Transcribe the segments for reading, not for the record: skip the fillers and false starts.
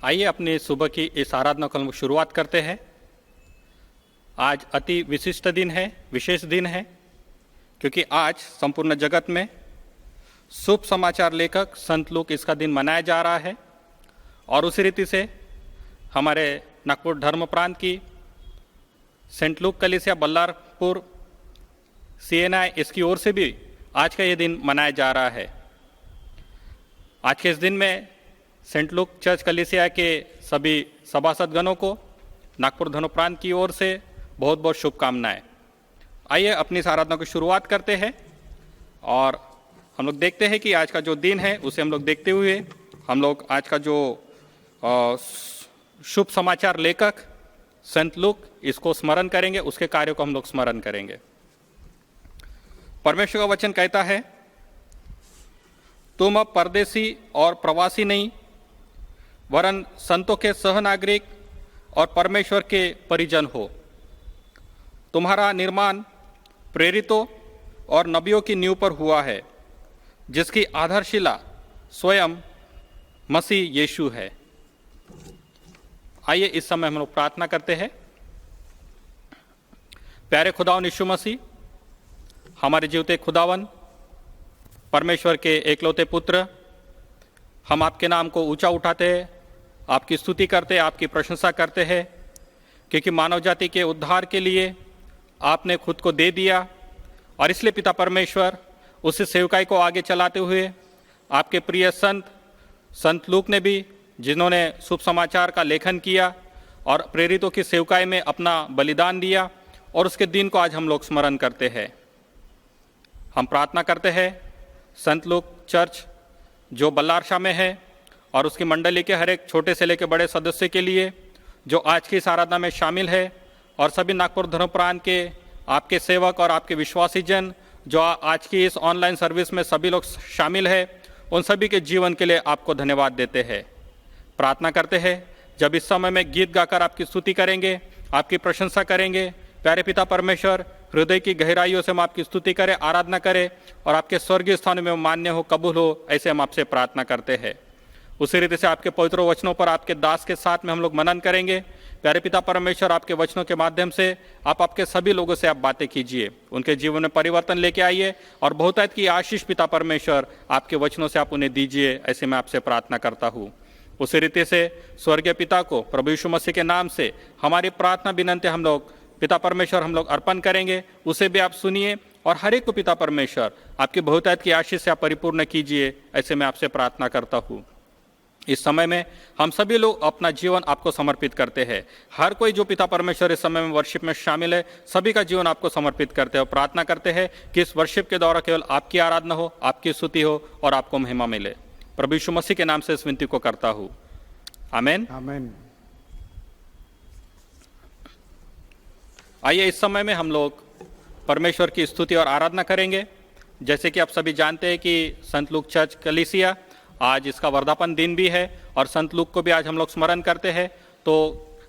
आइए अपनी सुबह की इस आराधना को हम शुरुआत करते हैं। आज अति विशिष्ट दिन है, विशेष दिन है, क्योंकि आज संपूर्ण जगत में शुभ समाचार लेखक संत लूक इसका दिन मनाया जा रहा है। और उसी रीति से हमारे नागपुर धर्म प्रांत की सेंट लूक कलीसिया बल्लारपुर CNI इसकी ओर से भी आज का ये दिन मनाया जा रहा है। आज के इस दिन में सेंट लूक चर्च कलीसिया के सभी सभासदगणों को नागपुर धर्म प्रांत की ओर से बहुत बहुत शुभकामनाएं। आइए अपनी इस आराधना की शुरुआत करते हैं और हम लोग देखते हैं कि आज का जो दिन है उसे हम लोग देखते हुए हम लोग आज का जो शुभ समाचार लेखक संत लूक इसको स्मरण करेंगे, उसके कार्यों को हम लोग स्मरण करेंगे। परमेश्वर का वचन कहता है, तुम अब परदेसी और प्रवासी नहीं वरन संतों के सहनागरिक और परमेश्वर के परिजन हो। तुम्हारा निर्माण प्रेरितों और नबियों की नींव पर हुआ है, जिसकी आधारशिला स्वयं मसीह यीशु है। आइए इस समय हम लोग प्रार्थना करते हैं। प्यारे खुदावन यीशु मसीह, हमारे जीवते खुदावन परमेश्वर के एकलौते पुत्र, हम आपके नाम को ऊंचा उठाते हैं, आपकी स्तुति करते हैं, आपकी प्रशंसा करते हैं, क्योंकि मानव जाति के उद्धार के लिए आपने खुद को दे दिया। और इसलिए पिता परमेश्वर उस सेवकाई को आगे चलाते हुए आपके प्रिय संत लूक ने भी, जिन्होंने शुभ समाचार का लेखन किया और प्रेरितों की सेवकाई में अपना बलिदान दिया, और उसके दिन को आज हम लोग स्मरण करते हैं। हम प्रार्थना करते हैं संत लूक चर्च जो बल्लारशाह में है और उसकी मंडली के हर एक छोटे से लेकर बड़े सदस्य के लिए जो आज की इस आराधना में शामिल है, और सभी नागपुर धर्म प्रांत के आपके सेवक और आपके विश्वासी जन जो आज की इस ऑनलाइन सर्विस में सभी लोग शामिल है, उन सभी के जीवन के लिए आपको धन्यवाद देते हैं। प्रार्थना करते हैं जब इस समय में गीत गाकर आपकी स्तुति करेंगे, आपकी प्रशंसा करेंगे, प्यारे पिता परमेश्वर हृदय की गहराइयों से हम आपकी स्तुति करें, आराधना करें और आपके स्वर्गीय स्थान में मान्य हो, कबूल हो, ऐसे हम आपसे प्रार्थना करते हैं। उसी रीति से आपके पवित्र वचनों पर आपके दास के साथ में हम लोग मनन करेंगे। प्यारे पिता परमेश्वर, आपके वचनों के माध्यम से आप आपके सभी लोगों से आप बातें कीजिए, उनके जीवन में परिवर्तन लेके आइए और बहुतायत की आशीष पिता परमेश्वर आपके वचनों से आप उन्हें दीजिए, ऐसे मैं आपसे प्रार्थना करता हूँ। उसी रीति से स्वर्गीय पिता को प्रभु यीशु मसीह के नाम से हमारी प्रार्थना विनंती हम लोग पिता परमेश्वर हम लोग अर्पण करेंगे, उसे भी आप सुनिए और हर एक को पिता परमेश्वर आपकी बहुतायत की आशीष से आप परिपूर्ण कीजिए, ऐसे मैं आपसे प्रार्थना करता हूँ। इस समय में हम सभी लोग अपना जीवन आपको समर्पित करते हैं। हर कोई जो पिता परमेश्वर इस समय में वर्शिप में शामिल है, सभी का जीवन आपको समर्पित करते हैं और प्रार्थना करते हैं कि इस वर्शिप के द्वारा केवल आपकी आराधना हो, आपकी स्तुति हो और आपको महिमा मिले। प्रभु यीशु मसीह के नाम से इस विनती को करता हूँ, आमीन। आमीन। आइए इस समय में हम लोग परमेश्वर की स्तुति और आराधना करेंगे। जैसे कि आप सभी जानते हैं कि संत लूक चर्च कलीसिया आज इसका वर्धापन दिन भी है और संत लूक को भी आज हम लोग स्मरण करते हैं। तो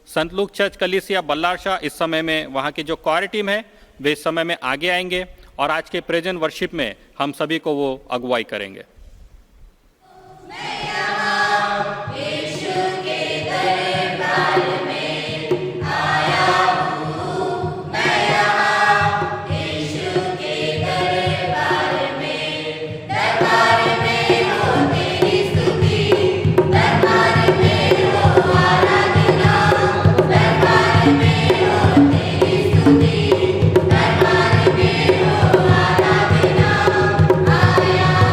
संत लूक चर्च कलीसिया बल्लारशाह इस समय में वहाँ की जो क्वायर टीम है वे इस समय में आगे आएंगे और आज के प्रेजेंट वर्शिप में हम सभी को वो अगुवाई करेंगे। आया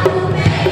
हूँ मैं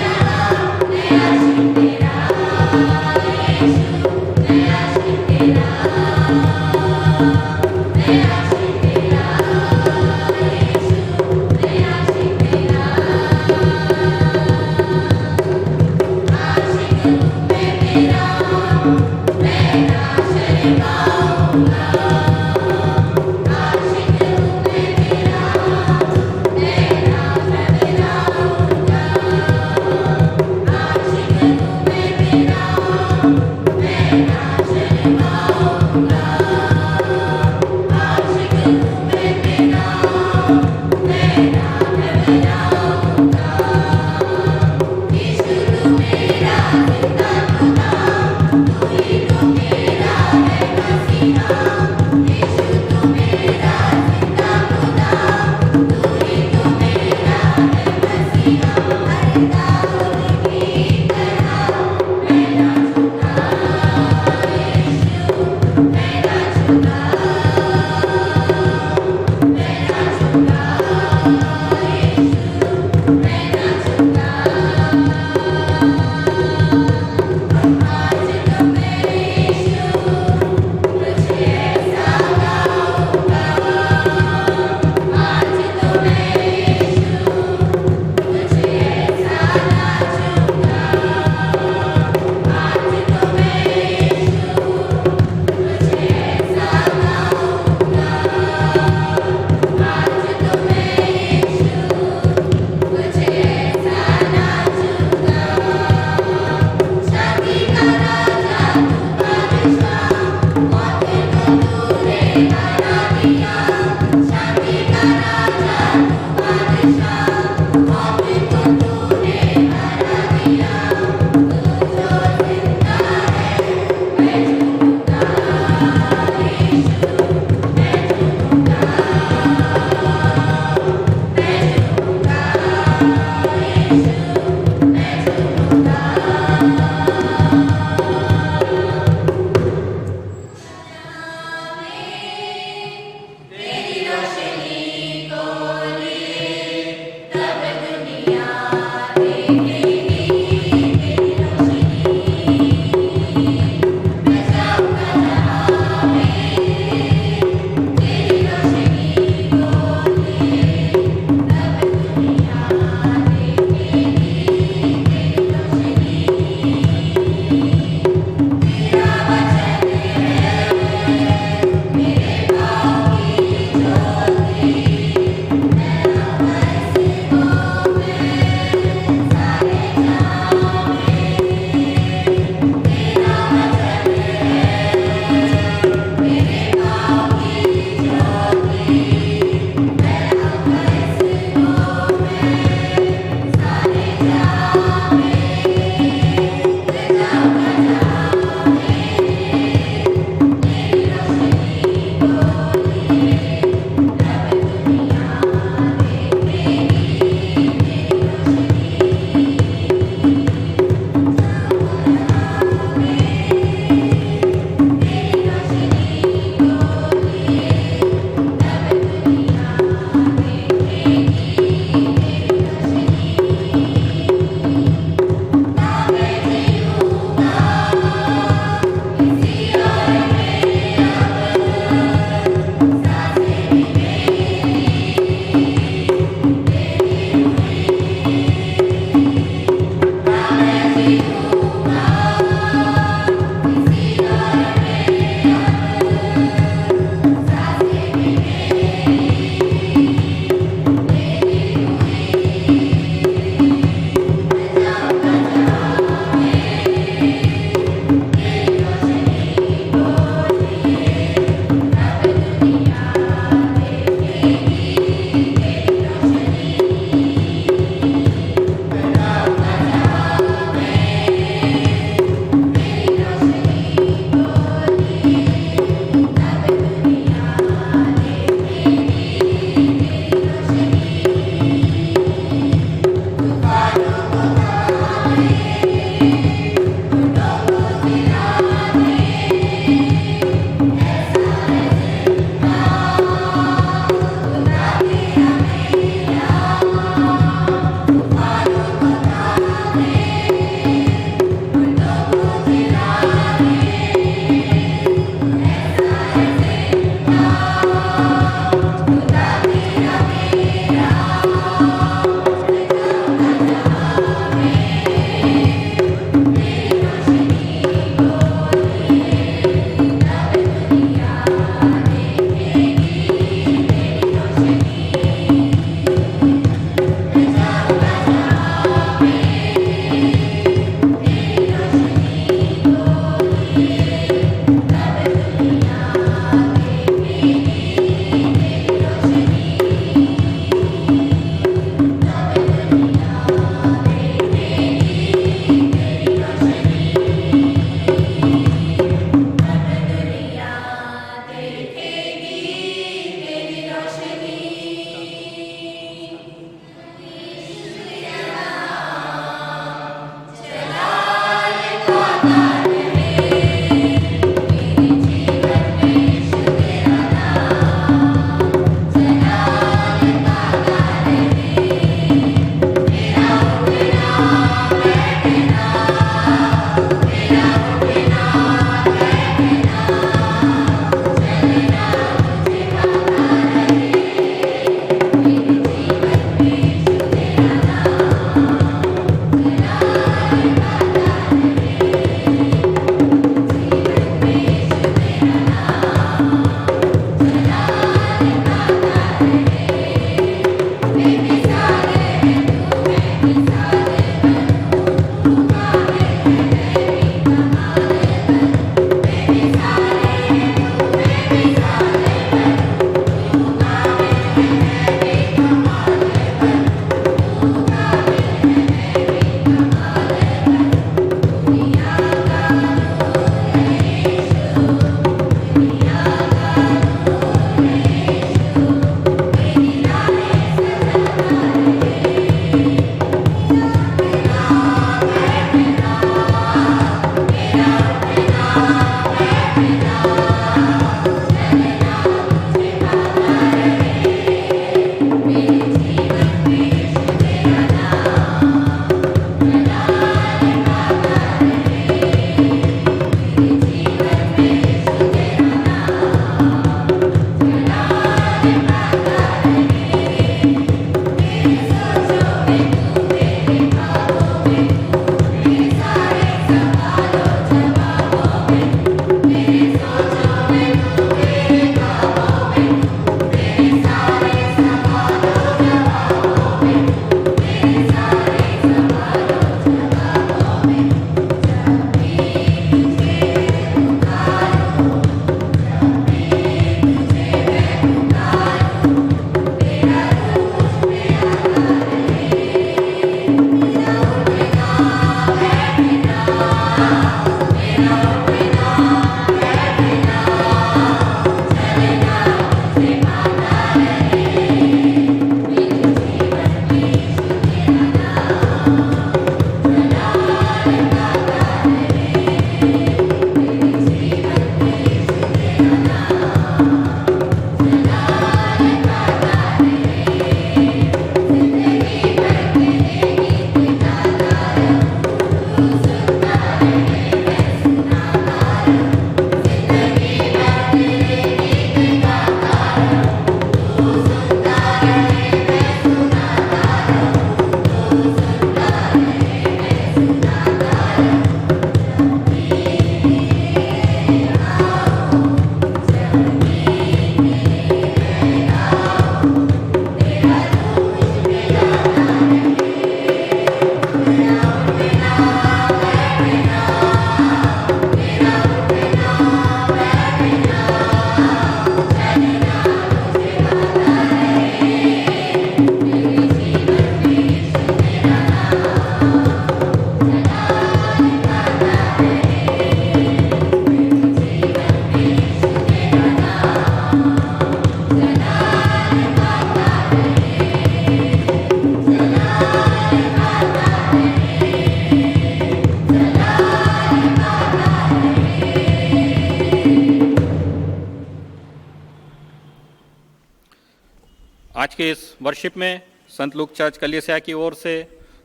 आज के इस वर्शिप में संत लूक चर्च कलीसिया की ओर से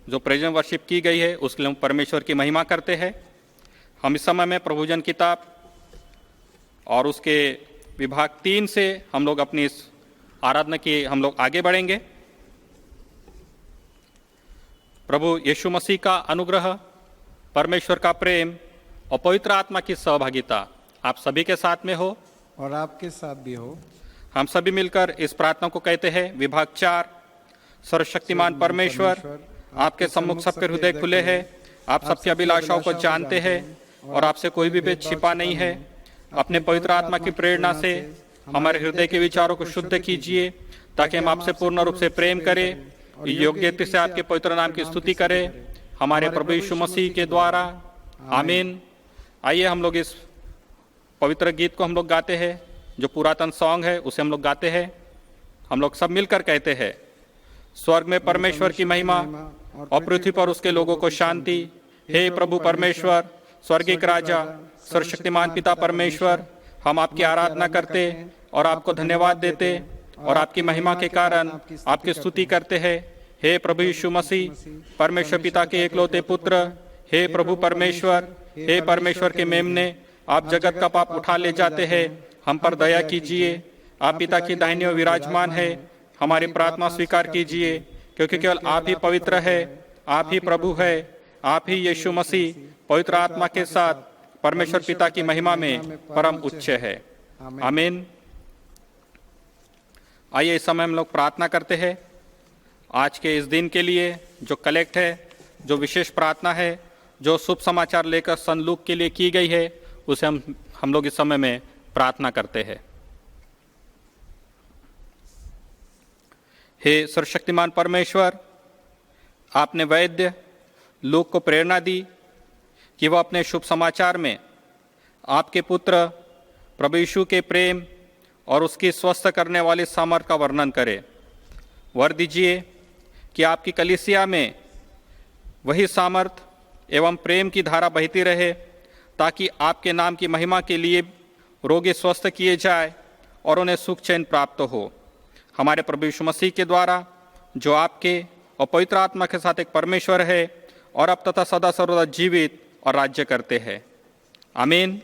जो प्रेजेंट वर्शिप की गई है उसके लिए हम परमेश्वर की महिमा करते हैं। हम इस समय में प्रभुजन किताब और उसके विभाग 3 से हम लोग अपनी इस आराधना की हम लोग आगे बढ़ेंगे। प्रभु यीशु मसीह का अनुग्रह, परमेश्वर का प्रेम और पवित्र आत्मा की सहभागिता आप सभी के साथ में हो और आपके साथ भी हो। हम सभी मिलकर इस प्रार्थना को कहते हैं। विभाग 4। सर्वशक्तिमान परमेश्वर, आपके सम्मुख सबके हृदय खुले हैं, आप सबकी अभिलाषाओं को जानते हैं और आपसे कोई भी भेद छिपा नहीं है। अपने पवित्र आत्मा की प्रेरणा से हमारे हृदय के विचारों को शुद्ध कीजिए ताकि हम आपसे पूर्ण रूप से प्रेम करें, योग्यता से आपके पवित्र नाम की स्तुति करें, हमारे प्रभु यीशु मसीह के द्वारा। आमीन। आइए हम लोग इस पवित्र गीत को हम लोग गाते हैं, जो पुरातन सॉन्ग है उसे हम लोग गाते हैं। हम लोग सब मिलकर कहते हैं। स्वर्ग में परमेश्वर की महिमा और पृथ्वी पर उसके लोगों को शांति। हे प्रभु परमेश्वर, स्वर्गीय राजा, सर्वशक्तिमान पिता परमेश्वर, हम आपकी आराधना करते और आपको धन्यवाद देते और आपकी महिमा के कारण आपकी स्तुति करते हैं। हे प्रभु यीशु मसीह, परमेश्वर पिता के एकलौते पुत्र, हे प्रभु परमेश्वर, हे परमेश्वर के मेमने, आप जगत का पाप उठा ले जाते हैं, हम पर दया कीजिए। आप पिता की दाहिनी ओर विराजमान है, हमारी प्रार्थना स्वीकार कीजिए, क्योंकि केवल आप ही पवित्र है, आप ही प्रभु है, आप ही यीशु मसीह पवित्र आत्मा के साथ परमेश्वर पिता की महिमा में परम उच्च है। आमीन। आइए इस समय हम लोग प्रार्थना करते हैं आज के इस दिन के लिए। जो कलेक्ट है, जो विशेष प्रार्थना है, जो शुभ समाचार लेकर संत लूक के लिए की गई है, उसे हम लोग इस समय में प्रार्थना करते हैं। हे सर्वशक्तिमान परमेश्वर, आपने वैद्य लूक को प्रेरणा दी कि वह अपने शुभ समाचार में आपके पुत्र प्रभु यीशु के प्रेम और उसकी स्वस्थ करने वाली सामर्थ का वर्णन करे। वर दीजिए कि आपकी कलीसिया में वही सामर्थ एवं प्रेम की धारा बहती रहे, ताकि आपके नाम की महिमा के लिए रोगी स्वस्थ किए जाए और उन्हें सुख चैन प्राप्त हो। हमारे प्रभु यीशु मसीह के द्वारा, जो आपके और पवित्र आत्मा के साथ एक परमेश्वर है और अब तथा सदा सर्वदा जीवित और राज्य करते हैं। आमीन।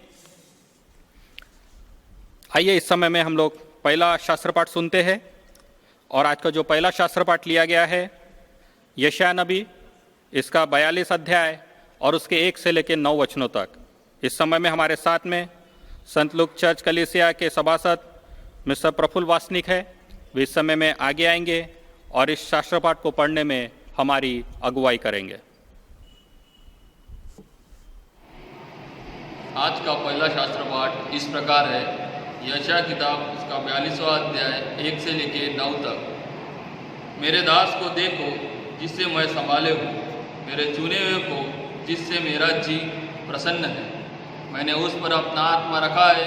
आइए इस समय में हम लोग पहला शास्त्र पाठ सुनते हैं। और आज का जो पहला शास्त्र पाठ लिया गया है यशायाह नबी, इसका 42 अध्याय और उसके 1 से लेकर 9 वचनों तक। इस समय में हमारे साथ में संत लूक चर्च कलीसिया के सभासद मिस्टर प्रफुल्ल वासनिक है। वे इस समय में आगे आएंगे और इस शास्त्र पाठ को पढ़ने में हमारी अगुवाई करेंगे। आज का पहला शास्त्र पाठ इस प्रकार है। यशायाह किताब उसका 42वां अध्याय 1 से लेके 9 तक। मेरे दास को देखो जिससे मैं संभाले हूँ, मेरे चुने हुए को जिससे मेरा जी प्रसन्न है। मैंने उस पर अपना आत्मा रखा है,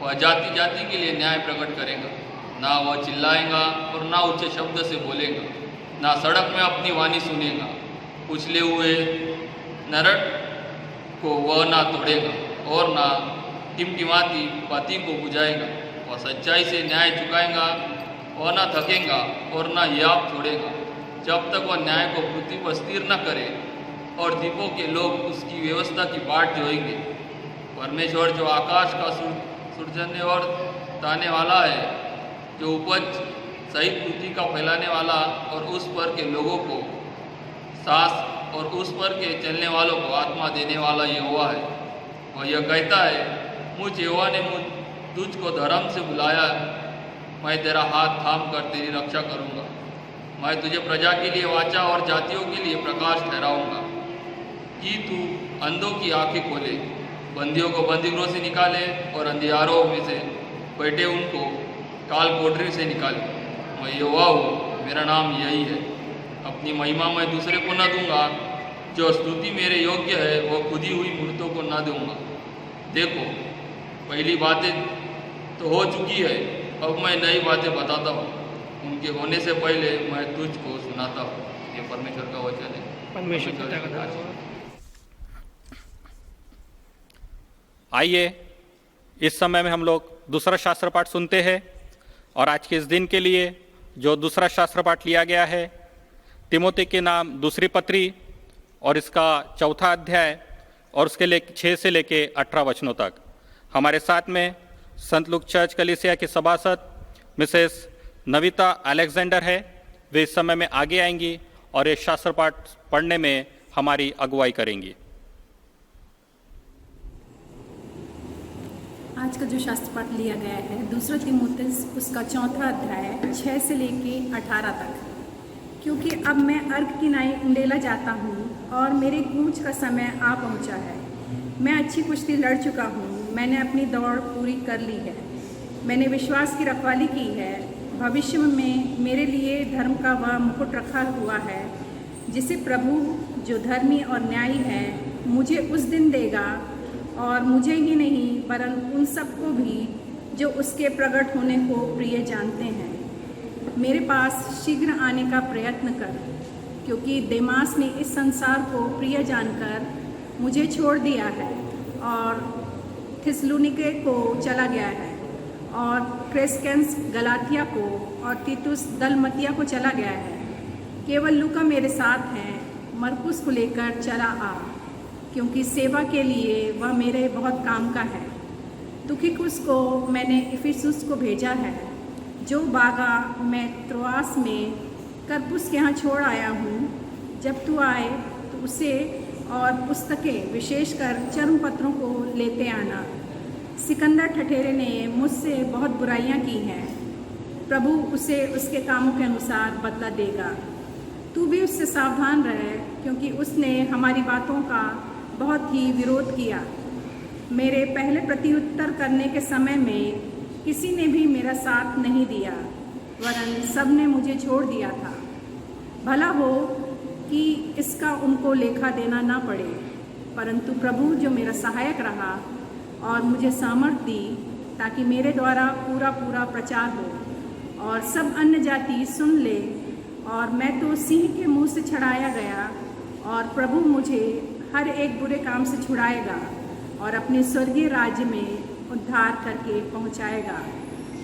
वह जाति जाति के लिए न्याय प्रकट करेगा। ना वह चिल्लाएगा और ना ऊंचे शब्द से बोलेगा, ना सड़क में अपनी वाणी सुनेगा। उछले हुए नरक को वह ना तोड़ेगा और ना टिमटिमाती पति को बुझाएगा। वह सच्चाई से न्याय चुकाएगा और ना थकेगा और ना याप छोड़ेगा, जब तक वह न्याय को पृथ्वी पर स्थिर न करे और द्वीपों के लोग उसकी व्यवस्था की बाट जोएंगे। परमेश्वर जो आकाश का सृजने और ताने वाला है, जो उपज सहित पृथ्वी का फैलाने वाला और उस पर के लोगों को सांस और उस पर के चलने वालों को आत्मा देने वाला यहोवा है। वह यह कहता है, मुझ यहोवा ने तुझको धर्म से बुलाया, मैं तेरा हाथ थाम कर तेरी रक्षा करूँगा। मैं तुझे प्रजा के लिए वाचा और जातियों के लिए प्रकाश ठहराऊँगा कि तू अंधों की आंखें खोले, बंदियों को बंदीगृह से निकाले और अंधियारों में से बैठे उनको काल कोठरी से निकाले। मैं यहोवा हूँ, मेरा नाम यही है। अपनी महिमा मैं दूसरे को न दूंगा, जो स्तुति मेरे योग्य है वह खुदी हुई मूर्तों को न दूंगा। देखो, पहली बातें तो हो चुकी है, अब मैं नई बातें बताता हूँ, उनके होने से पहले मैं तुझको सुनाता हूँ। ये परमेश्वर का वचन है। परमेश्वर का आइए इस समय में हम लोग दूसरा शास्त्र पाठ सुनते हैं। और आज के इस दिन के लिए जो दूसरा शास्त्र पाठ लिया गया है तिमोथी के नाम दूसरी पत्री और इसका 4था अध्याय और उसके 6 से लेके 18 वचनों तक। हमारे साथ में संत लूक चर्च कलीसिया की सभासद मिसेस नविता अलेक्जेंडर है। वे इस समय में आगे आएंगी और ये शास्त्र पाठ पढ़ने में हमारी अगुवाई करेंगी। आज का जो शास्त्र पाठ लिया गया है दूसरा तिमोथेयुस उसका 4था अध्याय 6 से लेके 18 तक। क्योंकि अब मैं अर्घ की नाई उंडेला जाता हूँ और मेरे कूच का समय आ पहुँचा है। मैं अच्छी कुश्ती लड़ चुका हूँ, मैंने अपनी दौड़ पूरी कर ली है, मैंने विश्वास की रखवाली की है। भविष्य में मेरे लिए धर्म का वह मुकुट रखा हुआ है जिसे प्रभु जो धर्मी और न्यायी है मुझे उस दिन देगा, और मुझे ही नहीं वरन उन सबको भी जो उसके प्रकट होने को प्रिय जानते हैं। मेरे पास शीघ्र आने का प्रयत्न कर, क्योंकि देमास ने इस संसार को प्रिय जानकर मुझे छोड़ दिया है और थिस्सलुनीके को चला गया है, और क्रेस्केंस गलातिया को और तीतुस दलमतिया को चला गया है। केवल लूका मेरे साथ हैं, मरकुस को लेकर चला आ, क्योंकि सेवा के लिए वह मेरे बहुत काम का है। तुखिकुस को मैंने इफिसुस को भेजा है, जो बागा मैं त्रोआस में करपुस के यहाँ छोड़ आया हूँ। जब तू आए तो उसे और पुस्तकें विशेषकर चर्म पत्रों को लेते आना। सिकंदर ठठेरे ने मुझसे बहुत बुराइयां की हैं, प्रभु उसे उसके कामों के अनुसार बदला देगा। तू भी उससे सावधान रहे, क्योंकि उसने हमारी बातों का बहुत ही विरोध किया। मेरे पहले प्रत्युत्तर करने के समय में किसी ने भी मेरा साथ नहीं दिया, वरन सब ने मुझे छोड़ दिया था। भला हो कि इसका उनको लेखा देना ना पड़े, परंतु प्रभु जो मेरा सहायक रहा और मुझे सामर्थ दी, ताकि मेरे द्वारा पूरा पूरा प्रचार हो और सब अन्य जाति सुन ले। और मैं तो सिंह के मुंह से छड़ाया गया, और प्रभु मुझे हर एक बुरे काम से छुड़ाएगा और अपने स्वर्गीय राज्य में उद्धार करके पहुंचाएगा।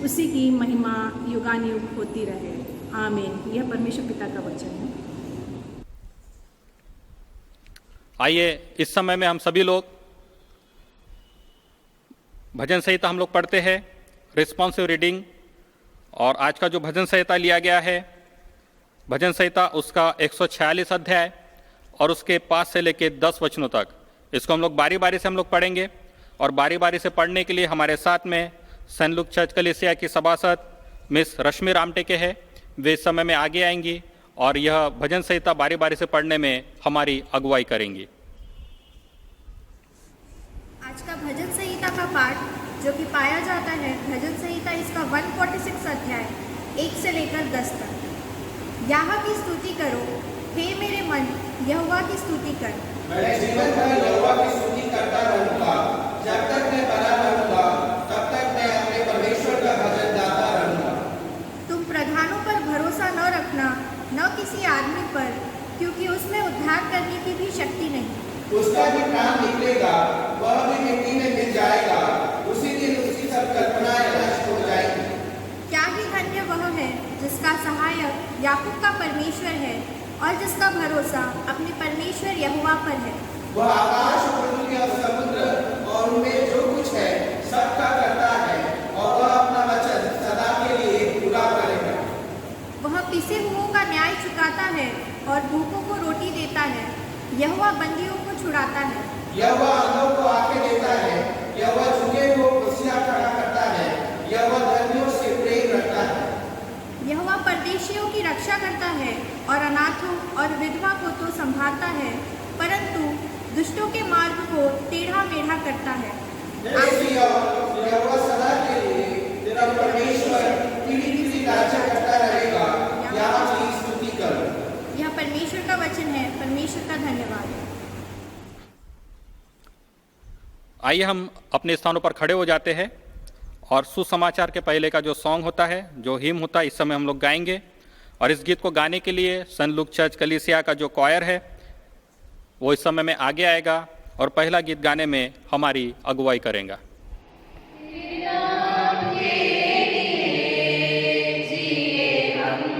उसी की महिमा युगानुयुग होती रहे, आमीन। यह परमेश्वर पिता का वचन है। आइए इस समय में हम सभी लोग भजन संहिता हम लोग पढ़ते हैं, रिस्पॉन्सिव रीडिंग। और आज का जो भजन संहिता लिया गया है, भजन संहिता उसका 146 अध्याय और उसके 5 से लेके 10 वचनों तक, इसको हम लोग बारी बारी से हम लोग पढ़ेंगे। और बारी बारी से पढ़ने के लिए हमारे साथ में सेंट लूक चर्च कलीसिया की सभासद मिस रश्मि रामटेके है। वे इस समय में आगे आएंगी और यह भजन संहिता बारी बारी से पढ़ने में हमारी अगुवाई करेंगी। आज का भजन संहिता का पाठ जो कि पाया जाता है भजन संहिता इसका 146 अध्याय 1 से लेकर 10 तक। यहोवा की स्तुति करो, हे मेरे मन, यहोवा की स्तुति कर। मैं जीवन भर यहोवा की स्तुति करता रहूंगा, जब तक मैं बना रहूंगा तब तक मैं अपने परमेश्वर का भजन गाता रहूंगा। तुम प्रधानों पर भरोसा न रखना, न किसी आदमी पर, क्योंकि उसमें उद्धार करने की भी शक्ति नहीं। उसका भी प्राण निकलेगा, वह भी मिट्टी में मिल जाएगा, उसी दिन उसकी सब कल्पनाएं नष्ट हो जाएंगी। क्या ही धन्य वह है जिसका सहायक याकूब का परमेश्वर है और जिसका भरोसा अपने परमेश्वर यहोवा पर है। वह आकाश और पृथ्वी और समुद्र और उनमें जो कुछ है सबका करता है, और वह अपना वचन सदा के लिए पूरा करेगा। वह पिसे हुओं का न्याय चुकाता है और भूखों को रोटी देता है। यहोवा बंदियों को छुड़ाता है। यहोवा अंधों को आंखें देता है, यहोवा झुके को कुर्सियां खड़ा करता है, यहोवा धर्मियों से प्रेम रखता है। यहोवा परदेशियों की रक्षा करता है और अनाथों और विधवा को तो संभालता है, परंतु दुष्टों के मार्ग को टेढ़ा मेढ़ा करता है। यहोवा सदा के लिए तेरा परमेश्वर पीढ़ी राज्य करता रहेगा। यहोवा की स्तुति कर। यह परमेश्वर का वचन है। परमेश्वर का धन्यवाद। आइए हम अपने स्थानों पर खड़े हो जाते हैं और सुसमाचार के पहले का जो सॉन्ग होता है, जो हिम होता है, इस समय हम लोग गाएंगे। और इस गीत को गाने के लिए सेंट लूक चर्च कलीसिया का जो क्वायर है वो इस समय में आगे आएगा और पहला गीत गाने में हमारी अगुवाई करेगा। हम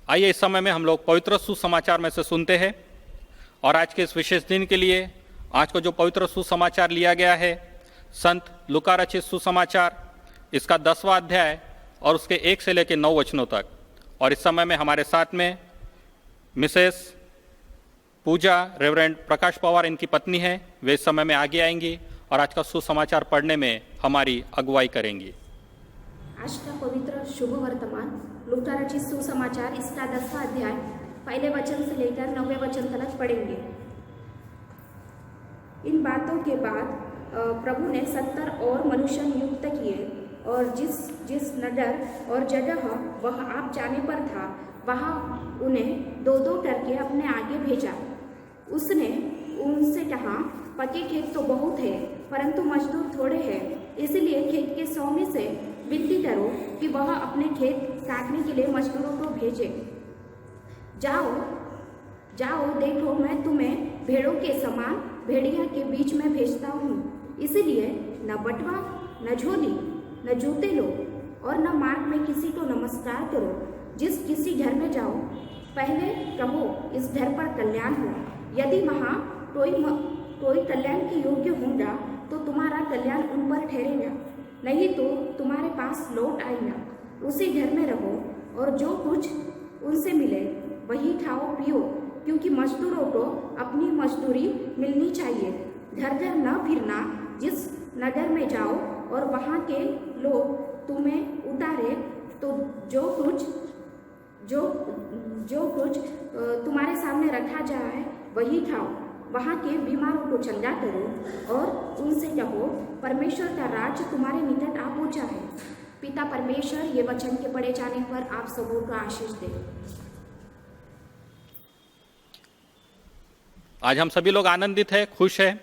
आइए इस समय में हम लोग पवित्र सुसमाचार में से सुनते हैं। और आज के इस विशेष दिन के लिए आज को जो पवित्र सुसमाचार लिया गया है, संत लूका रचित सुसमाचार, इसका 10वां अध्याय और उसके 1 से लेकर 9 वचनों तक। और इस समय में हमारे साथ में मिसेस पूजा, रेवरेंड प्रकाश पवार इनकी पत्नी है, वे इस समय में आगे आएंगी और आज का सुसमाचार पढ़ने में हमारी अगुवाई करेंगी। आज का पवित्र शुभ वर्तमान लूका रचित सुसमाचार, इसका 10वां अध्याय पहले वचन से लेकर 9वें वचन तक पढ़ेंगे। इन बातों के बाद प्रभु ने 70 और मनुष्य नियुक्त किए और जिस नगर और जगह वह आप जाने पर था, वहाँ उन्हें 2-2 करके अपने आगे भेजा। उसने उनसे कहा, पके खेत तो बहुत है, परंतु मजदूर थोड़े हैं, इसलिए खेत के 100 में से विनती करो कि वह अपने खेत काटने के लिए मजदूरों को भेजे। जाओ देखो, मैं तुम्हें भेड़ों के समान भेड़िया के बीच में भेजता हूँ। इसलिए न बटवा, न झोली, न जूते लो और न मार्ग में किसी को नमस्कार करो। जिस किसी घर में जाओ, पहले कहो, इस घर पर कल्याण हो। यदि वहाँ कोई कल्याण के योग्य होगा तो तुम्हारा कल्याण उन पर ठहरेगा, नहीं तो तुम्हारे पास लौट आएगा। उसी घर में रहो और जो कुछ उनसे मिले वही खाओ पियो, क्योंकि मजदूरों को अपनी मजदूरी मिलनी चाहिए। घर घर न फिरना। जिस नगर में जाओ और वहाँ के लोग तुम्हें उतारे तो जो कुछ तुम्हारे सामने रखा जाए वही खाओ। वहाँ के बीमारों को चंगा करो और उनसे कहो, परमेश्वर का राज्य तुम्हारे निकट आ पहुँचा है। पिता परमेश्वर ये वचन के पढ़े जाने पर आप सबों को आशीष दे। आज हम सभी लोग आनंदित हैं, खुश हैं,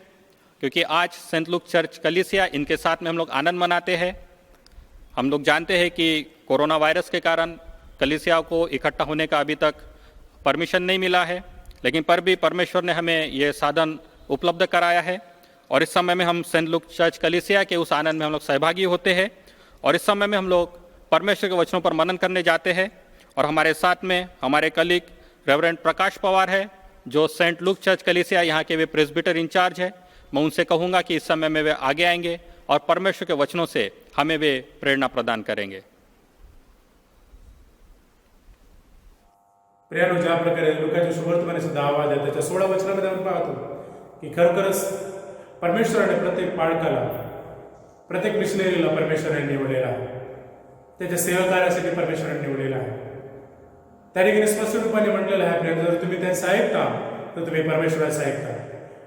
क्योंकि आज सेंट लूक चर्च कलीसिया, इनके साथ में हम लोग आनंद मनाते हैं। हम लोग जानते हैं कि कोरोना वायरस के कारण कलीसिया को इकट्ठा होने का अभी तक परमिशन नहीं मिला है, लेकिन पर भी परमेश्वर ने हमें ये साधन उपलब्ध कराया है। और इस समय में हम सेंट लूक चर्च कलीसिया के उस आनंद में हम लोग सहभागी होते हैं। और इस समय में हम लोग परमेश्वर के वचनों पर मनन करने जाते हैं। और हमारे साथ में हमारे कलीग रेवरेंड प्रकाश पवार है, जो सेंट लूक चर्च कलीसिया यहाँ के वे प्रेस्बिटर इंचार्ज है। मैं उनसे कहूँगा कि इस समय में वे आगे आएंगे और परमेश्वर के वचनों से हमें वे प्रेरणा प्रदान करेंगे। प्रियानो, ज्या प्रकारे लुकाच्या सुवर्तमानाचा आवाज आहे त्याच्या 16 वचनामध्ये आपण पाहतो की खरोखरच परमेश्वराने प्रत्येक पाळकाला, प्रत्येक मिशनरीला परमेश्वराने निवडलेला आहे, त्याच्या सेवाकार्यासाठी परमेश्वराने निवडलेला आहे। त्या ठिकाणी स्पष्ट रूपाने म्हटलेलं आहे प्रिय, जर तुम्ही त्यांचं ऐकता तर तुम्ही परमेश्वराचं ऐकता,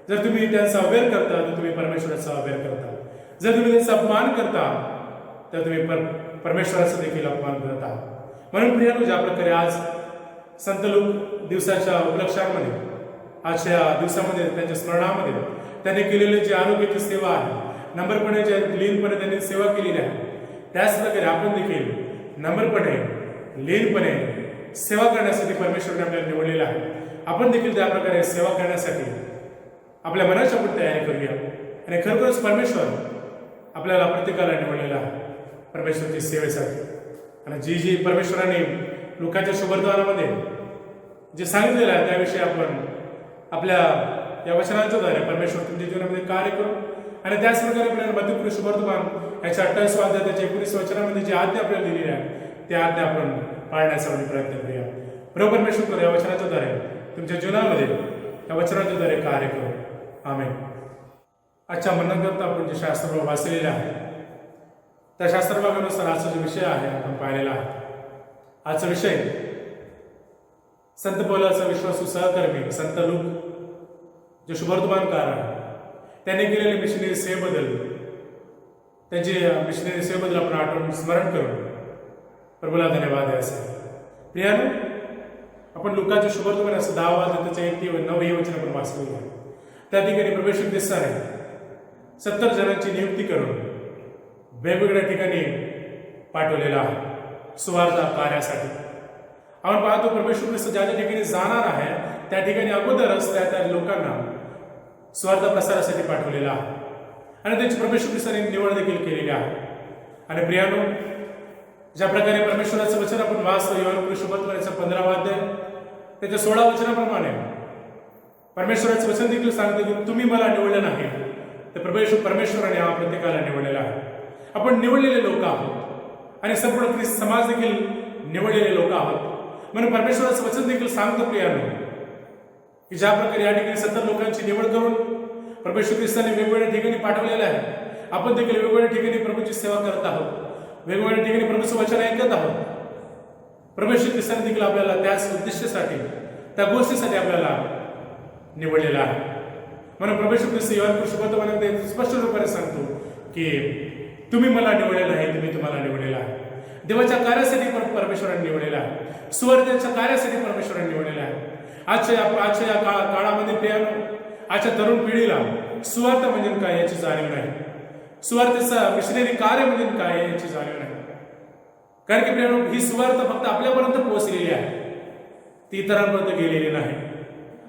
जर तुम्ही त्यांचा अभ्यास करता तर तुम्ही परमेश्वराचा अभ्यास करता, जर तुम्ही त्यांचा अपमान करता तर तुम्ही परमेश्वराचा देखील अपमान करता. म्हणून प्रियानो, ज्या प्रकारे आज संत लोक दिवसाच्या उपलक्षामध्ये, आजच्या दिवसामध्ये त्यांच्या स्मरणामध्ये त्यांनी केलेली जी आरोग्याची सेवा आहे, नम्रपणे जे लीनपणे त्यांनी सेवा केलेली आहे, त्याच प्रकारे आपण देखील नम्रपणे लीनपणे सेवा करण्यासाठी परमेश्वराने आपल्याला निवडलेलं आहे. आपण देखील त्या प्रकारे सेवा करण्यासाठी आपल्या मनाची आपण तयारी करूया. आणि खरोखरच परमेश्वर आपल्याला प्रत्येकाला निवडलेला आहे परमेश्वराची सेवेसाठी. आणि जी परमेश्वराने लोकांच्या शुभवर्तमानामध्ये जे सांगितलेलं आहे त्याविषयी आपण आपल्या या वचनांच्या द्वारे परमेश्वर तुमच्या जीवनामध्ये कार्य करू. आणि त्याच प्रकारे आपल्याला मध्यपुरुष शुभवर्तमान याच्या 28व्या अध्याय त्याच्या 19 वचनामध्ये जी आज्ञा आपल्याला दिलेली आहे त्या आज्ञा आपण पाळण्याचा प्रयत्न करूया. प्रभू परमेश्वर या वचनाच्या द्वारे तुमच्या जीवनामध्ये या वचनाच्या द्वारे कार्य करू. आमेन. आजच्या म्हणण्याकरता आपण जे शास्त्र वाचलेले आहे त्या शास्त्रभागानुसार आजचा जो विषय आहे आपण पाहिलेला आहे. आजचा विषय संत पौलाचा विश्वासू सहकर्मी संत लूक जे शुभवर्तमानकार आहे त्यांनी केलेले मिशनरी सेवेबद्दल, त्यांचे मिशनरी सेवेबद्दल आपण आठवण स्मरण करून प्रभूला धन्यवाद द्यायचा. प्रियानो, आपण लुकाच्या शुभवर्तमान असं 10 वाजता त्याचं 1 ते 9 हे वचन आपण वाचलेलं आहे. त्या ठिकाणी प्रभू येशू ख्रिस्ताने 70 जणांची नियुक्ती करून वेगवेगळ्या ठिकाणी पाठवलेला आहे सुवार्ता कार्यासाठी. आपण पाहतो परमेश्वर ख्रिस्त ज्या ज्या ठिकाणी जाणार आहे त्या ठिकाणी अगोदरच त्या लोकांना सुवार्ता प्रसारासाठी पाठवलेला आहे आणि त्याची परमेश्वर ख्रिस्ताने निवड देखील केलेली आहे. आणि प्रियानो, ज्या प्रकारे परमेश्वराचं वचन आपण वाचतो योहान शुभवर्तमानाचा 15वा अध्याय त्याच्या 16 वचनाप्रमाणे परमेश्वराचं वचन देखील सांगतं की तुम्ही मला निवडलं नाही तर परमेश्वराने हा प्रत्येकाला निवडलेला आहे. आपण निवडलेले लोक आहोत आणि संपूर्ण ख्रिस्त समाज देखील निवडलेले लोक आहोत. म्हणून परमेश्वराचं वचन देखील सांगतं प्रियानो की ज्या प्रकारे या ठिकाणी 70 लोकांची निवड करून परमेश्वर ख्रिस्ताने वेगवेगळ्या ठिकाणी पाठवलेलं आहे, आपण देखील वेगवेगळ्या ठिकाणी प्रभूची सेवा करत आहोत, वेगवेगळ्या ठिकाणी प्रभूचं वचन ऐकत आहोत. परमेश्वर ख्रिस्ताने देखील आपल्याला त्याच उद्देशासाठी, त्या गोष्टीसाठी आपल्याला निवडलेला आहे. म्हणून परमेश्वर ख्रिस्त योहान शुभवर्तमानामध्ये स्पष्ट रूपाने सांगतो की तुम्ही मला निवडलेलं आहे, तुम्ही तुम्हाला निवडलेला आहे. देवाच्या कार्यासाठी परमेश्वराने निवडलेला आहे, सुवार्तेच्या कार्यासाठी परमेश्वराने निवडलेला आहे. आजच्या या काळामध्ये प्रियानो, आजच्या तरुण पिढीला सुवार्थ म्हणजे काय याची जाणीव नाही, सुवार्थेचं मिशनरी कार्य म्हणजे काय याची जाणीव नाही. कारण की प्रियानो, ही सुवार्थ फक्त आपल्यापर्यंत पोहोचलेली आहे, ती इतरांपर्यंत गेलेली नाही.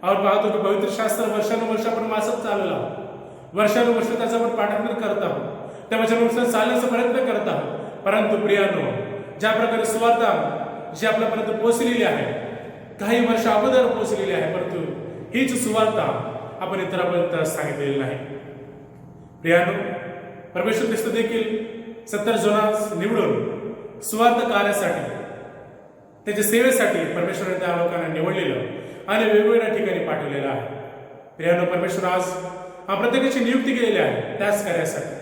आपण पाहतो की पवित्र शास्त्र वर्षानुवर्ष आपण वाचत चाललेलो आहोत, वर्षानुवर्ष त्याचा आपण पाठांतर करत आहोत, त्या वचनानुसार चालण्याचा प्रयत्न करत आहोत. परंतु प्रियानो, ज्या प्रकारे सुवार्ता जी आपल्यापर्यंत पोहोचलेली आहे काही वर्ष अगोदर पोहोचलेली आहे, परंतु हीच सुवार्ता आपण इतरांपर्यंत सांगितलेली नाही. प्रियानो, परमेश्वर ख्रिस्त देखील 70 जणांना निवडून सुवार्थ कार्यासाठी, त्याच्या सेवेसाठी परमेश्वराने त्या लोकांना निवडलेलं आणि वेगवेगळ्या ठिकाणी पाठवलेलं आहे. प्रियानो, परमेश्वर आज प्रत्येकाची नियुक्ती केलेली आहे त्याच कार्यासाठी.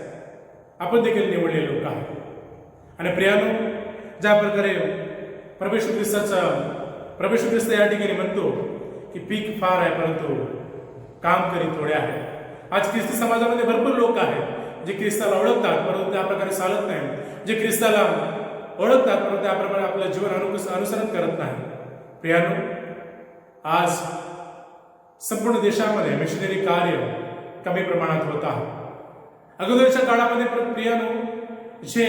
आपण देखील निवडलेले लोक आहोत. आणि प्रियानो, ज्या प्रकारे परमेश्वर ख्रिस्त या ठिकाणी म्हणतो की पीक फार आहे परंतु काम करी थोडे आहे. आज ख्रिस्ती समाजामध्ये भरपूर लोक आहेत जे ख्रिस्ताला ओळखतात परंतु त्या प्रकारे चालत नाही, जे ख्रिस्ताला ओळखतात परंतु त्याप्रमाणे आपलं जीवन अनुसरण करत नाही. प्रियानो, आज संपूर्ण देशामध्ये मिशनरी कार्य कमी प्रमाणात होत आहे. अगोदरच्या काळामध्ये प्रियानो, जे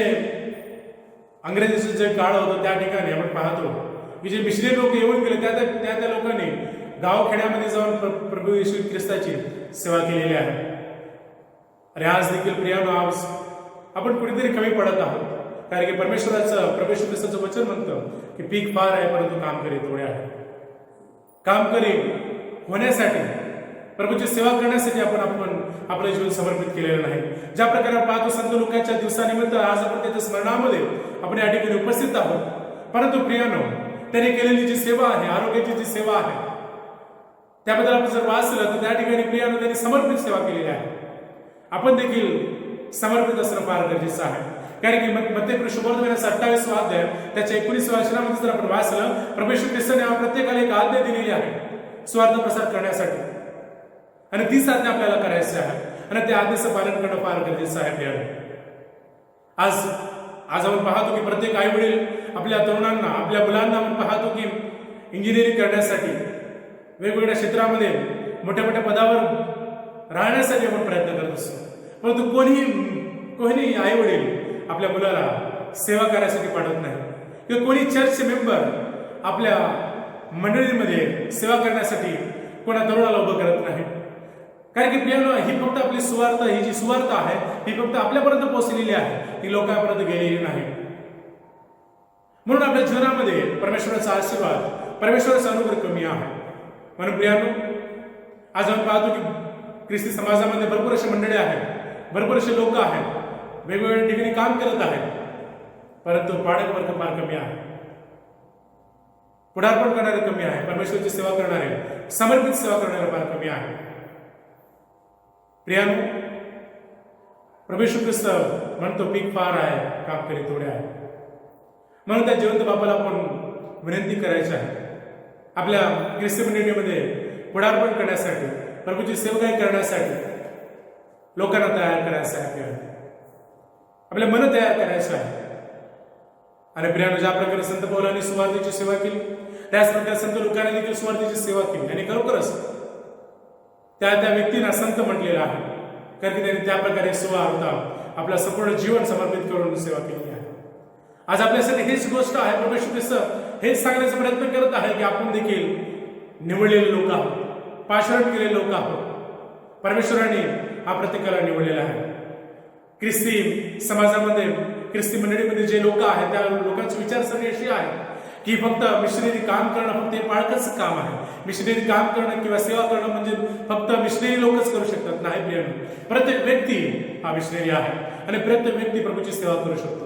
अंग्रेजीचं जे काळ होतं त्या ठिकाणी आपण पाहतो की जे मिशनरी लोक येऊन गेले त्या लोकांनी गावखेड्यामध्ये जाऊन प्रभू येशू ख्रिस्ताची सेवा केलेली आहे. आणि आज देखील प्रियानो, आज आपण कुठेतरी कमी पडत आहोत. कारण की परमेश्वर ख्रिस्ताचं वचन म्हणतं की पीक फार आहे परंतु कामकरी थोडे आहे. कामकरी होण्यासाठी, प्रभूची सेवा करण्यासाठी आपण आपलं जीवन समर्पित केलेलं नाही. ज्या प्रकारे पाहतो संत लुकाच्या दिवसानिमित्त आज आपण त्याच्या स्मरणामध्ये आपण या ठिकाणी उपस्थित आहोत. परंतु प्रियानो, त्याने केलेली जी सेवा आहे, आरोग्याची जी सेवा आहे, त्याबद्दल आपण जर वाचलं तर त्या ठिकाणी प्रियानो त्यांनी समर्पित सेवा केलेली आहे. आपण देखील समर्पित असणं फार गरजेचं आहे. कारण की मत्ते शुभवर्तमानाचा 28वा अध्याय त्याच्या 19व्या वचनामध्ये जर आपण वाचलं, प्रभू येशू ख्रिस्ताने प्रत्येकाला एक आज्ञा दिलेली आहे सुवार्थ प्रसार करण्यासाठी, आणि तीच आज्ञा आपल्याला करायची आहे आणि त्या आज्ञेचं पालन करणं फार गरजेचं आहे. आज आपण पाहतो की प्रत्येक आई वडील आपल्या तरुणांना, आपल्या मुलांना आपण पाहतो की इंजिनिअरिंग करण्यासाठी, वेगवेगळ्या क्षेत्रामध्ये मोठ्या मोठ्या पदावर राहण्यासाठी आपण प्रयत्न करत असतो. परंतु कोणी आई वडील आपल्या मुलाला सेवा करायसाठी पाठवत नाही, किंवा कोणी चर्च मेंबर आपल्या मंडळीमध्ये सेवा करण्यासाठी कोणा तरुणाला उभं करत नाही. कारण की प्रियानो, ही फक्त आपली सुवार्थ, ही जी सुवार्थ आहे ही फक्त आपल्यापर्यंत पोहोचलेली आहे, ती लोकांपर्यंत गेलेली नाही. म्हणून आपल्या जीवनामध्ये परमेश्वराचा आशीर्वाद, परमेश्वराचा अनुग्रह कमी आहे. म्हणून प्रियानो, आज आपण पाहतो की ख्रिस्ती समाजामध्ये भरपूर असे मंडळी आहेत, भरपूर असे लोक आहेत, वेगवेगळ्या ठिकाणी काम करत आहेत, परंतु पाडक वर्ग फार कमी आहे, पुढारपण करणारे कमी आहे, परमेश्वराची सेवा करणारे, समर्पित सेवा करणारे फार कमी आहे. प्रियानो, प्रभू येशू ख्रिस्त म्हणतो, पीक फार आहे, काम करी थोडे आहे. म्हणून त्या जिवंत बापाला आपण विनंती करायची आहे, आपल्या ख्रिस्ती मंडळीमध्ये पुढारपण करण्यासाठी, प्रभूची सेवकाई करण्यासाठी लोकांना तयार करायचं आहे, आपले मन तयार करायचं आहे. आणि प्रियानो, ज्या प्रकारे संत पौलांनी सुवार्थेची सेवा केली, त्याच प्रकारे संत लुकाने देखील सुवार्थेची सेवा केली, आणि खरोखरच त्या व्यक्तींना संत म्हटलेलं आहे, कारण की त्यांनी त्या प्रकारे सुवार्थ आपलं संपूर्ण जीवन समर्पित करून सेवा केली आहे. आज आपल्यासाठी हेच गोष्ट आहे, प्रभू येशू ख्रिस्त हेच सांगण्याचा प्रयत्न करत आहे की आपण देखील निवडलेले लोक आहोत, पाशरण केलेले लोक आहोत. परमेश्वराने हा प्रत्येकाला निवडलेला आहे. ख्रिस्ती समाजामध्ये, ख्रिस्ती मंडळीमध्ये जे लोक आहेत, त्या लोकांची विचारसरणी अशी आहे की फक्त मिशनरी काम करणं फक्त हे पाळकच काम आहे. मिशनरी काम करणं किंवा सेवा करणं म्हणजे फक्त मिशनरी लोकच करू शकतात, नाही प्रियानो. प्रत्येक व्यक्ती हा मिशनरी आहे आणि प्रत्येक व्यक्ती प्रभूची सेवा करू शकतो.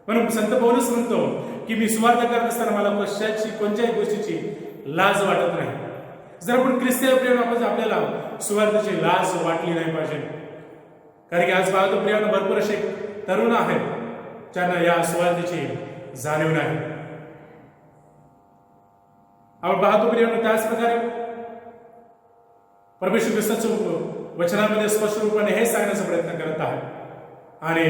म्हणून संत पौलुस म्हणतो की मी सुवार्थ करत असताना मला कोणत्याही गोष्टीची लाज वाटत नाही. जर आपण ख्रिस्ती प्रियानो, आपण आपल्याला सुवार्थाची लाज वाटली नाही पाहिजे. कारण की आज पाहतो प्रियानो, भरपूर असे तरुण आहेत ज्यांना या सुवार्थेची जाणीव नाही. आपण पाहतो प्रियानो, त्याच प्रकारे परमेश्वर ख्रिस्ताच्या वचनामध्ये स्पष्ट रूपाने हे सांगण्याचा प्रयत्न करत आहे. आणि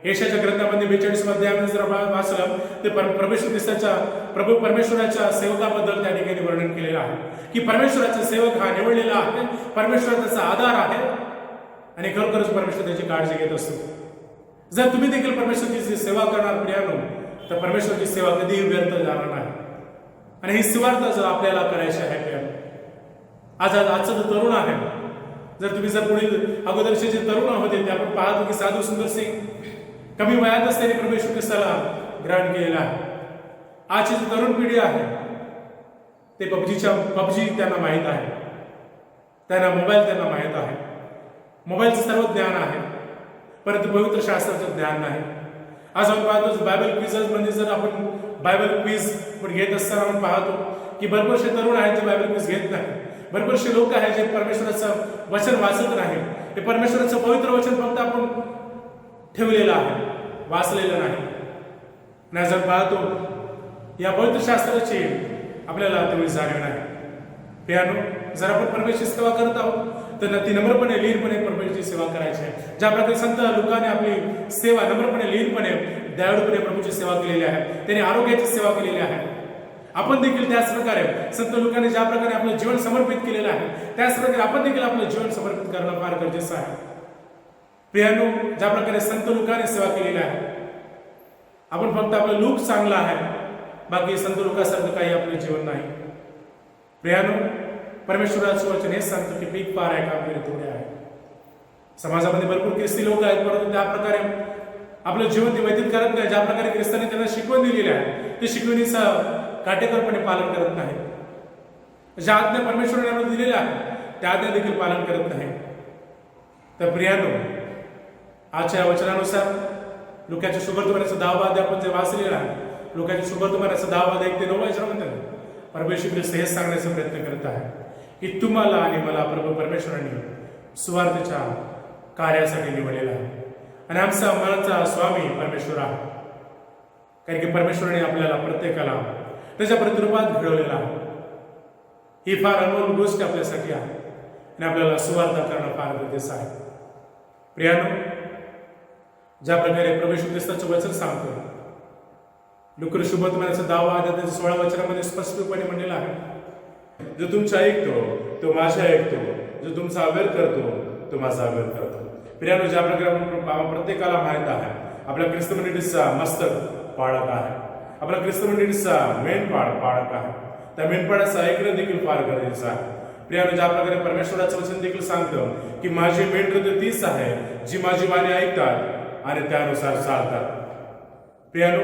यशाच्या ग्रंथामध्ये 42 अध्यायामध्ये जर वाचलं तर परमेश्वर ख्रिस्ताच्या प्रभू परमेश्वराच्या सेवकाबद्दल त्या ठिकाणी वर्णन केलेलं आहे की परमेश्वराचा सेवक हा निवडलेला आहे, परमेश्वर त्याचा आधार आहे आणि खरोखरच परमेश्वर त्याची काळजी घेत असतो. जर तुम्ही देखील परमेश्वराची सेवा करणार प्रियानो, तर परमेश्वराची सेवा कधीही व्यर्थ जाणार नाही. आणि ही सुवार्थ जर आपल्याला करायची आहे प्रियानो, आजचा जो तरुण आहे, जर पुढील अगोदरचे जे तरुण होते ते आपण पाहतो की साधू सुंदर सिंग कमी वयातच त्यांनी प्रभू येशू ख्रिस्ताला ग्रहण केलेला आहे. आजची जी तरुण पिढी आहे ते पबजी त्यांना माहीत आहे, त्यांना मोबाईल त्यांना माहीत आहे, मोबाईलचं सर्व ज्ञान आहे, परंतु पवित्र शास्त्राचं ज्ञान नाही. आज आपण पाहतो बायबल क्विझ म्हणजे जर आपण बायबल क्विझ घेत असताना आपण पाहतो की भरपूरसे तरुण आहेत जे बायबल क्विझ घेत नाही, भरपूरसे लोक आहेत जे परमेश्वराचं वचन वाचत नाही. हे परमेश्वराचं पवित्र वचन फक्त आपण ठेवलेलं आहे, वाचलेलं नाही. आणि आज आपण पाहतो या पवित्र शास्त्राची आपल्याला तेवढी जाणीव नाही. प्रियानो, जर आपण परमेश्वराची सेवा करत आहोत तर ती नम्रपणे, लीनपणे परमेश्वराची सेवा करायची आहे. ज्या प्रकारे संत लुकाने आपली सेवा नम्रपणे, लीनपणे, दयाळूपणे प्रभूची सेवा केलेली आहे, त्यांनी आरोग्याची सेवा केलेली आहे. आपण देखील त्याच प्रकारे संत लुकाने ज्या प्रकारे आपलं जीवन समर्पित केलेलं आहे, त्याच प्रकारे आपण देखील आपलं जीवन समर्पित करणं फार गरजेचं आहे. प्रियानो, ज्या प्रकारे संत लुकाने सेवा केलेली आहे, आपण फक्त आपलं लूक चांगलं आहे, बाकी संत लुकासारखं काही आपलं जीवन नाही. प्रियानो, परमेश्वराचं वचन हेच सांगतं की पीक फार आहे, कामगिरी थोडे आहे. समाजामध्ये भरपूर ख्रिस्ती लोक आहेत, परंतु त्या प्रकारे आपलं जीवन ते व्यतीत करत नाही. ज्या प्रकारे ख्रिस्ताने त्यांना शिकवण दिलेली आहे ते शिकवणीचं काटेकोरपणे पालन करत नाही. ज्या आज्ञा परमेश्वराने दिलेल्या आहे त्या आज्ञा देखील पालन करत नाही. तर प्रियानो, आजच्या वचनानुसार लुकाच्या शुभवर्तमानाचा 10वा अध्याय आपण जे वाचलेला आहे, लुकाच्या शुभवर्तमानाचा 10वा अध्याय 1 ते 9 म्हणतात परमेश्वर ख्रिस्त हेच सांगण्याचा प्रयत्न करत आहे की तुम्हाला आणि मला प्रभू परमेश्वराने सुवार्थेच्या कार्यासाठी निवडलेला आहे. आणि आमचा मनाचा स्वामी परमेश्वर आहे. कारण की परमेश्वराने आपल्याला प्रत्येकाला त्याच्या प्रतिरूपात घडवलेला आहे. ही फार अनमोल गोष्ट आपल्यासाठी आहे आणि आपल्याला सुवार्ता करणं फार गरजेचं आहे. प्रियानो, ज्या प्रकारे प्रभू येशू ख्रिस्ताचं वचन सांगतो, लुकर शुभवर्तमानाचा 10 अध्यायाच्या 16 वचनामध्ये स्पष्टपणे म्हणलेला आहे, जो तुमचा ऐकतो तो माझा ऐकतो, जो तुमचा आदर करतो तो माझा आदर करतो. प्रियानो, ज्या प्रकारे प्रत्येकाला माहित आहे आपल्या ख्रिस्त मंडळीचा मस्तक पाळक आहे, आपला ख्रिस्त मंडळीचा मेंढपाळ पाळक आहे. त्या मेंढपाळाचं ऐकणं देखील फार गरजेचं आहे. प्रियानो, ज्या प्रकारे परमेश्वराचं वचन देखील सांगतं की माझी मेंढर तर तीच आहे जी माझी वाणी ऐकतात आणि त्यानुसार चालतात. प्रियानो,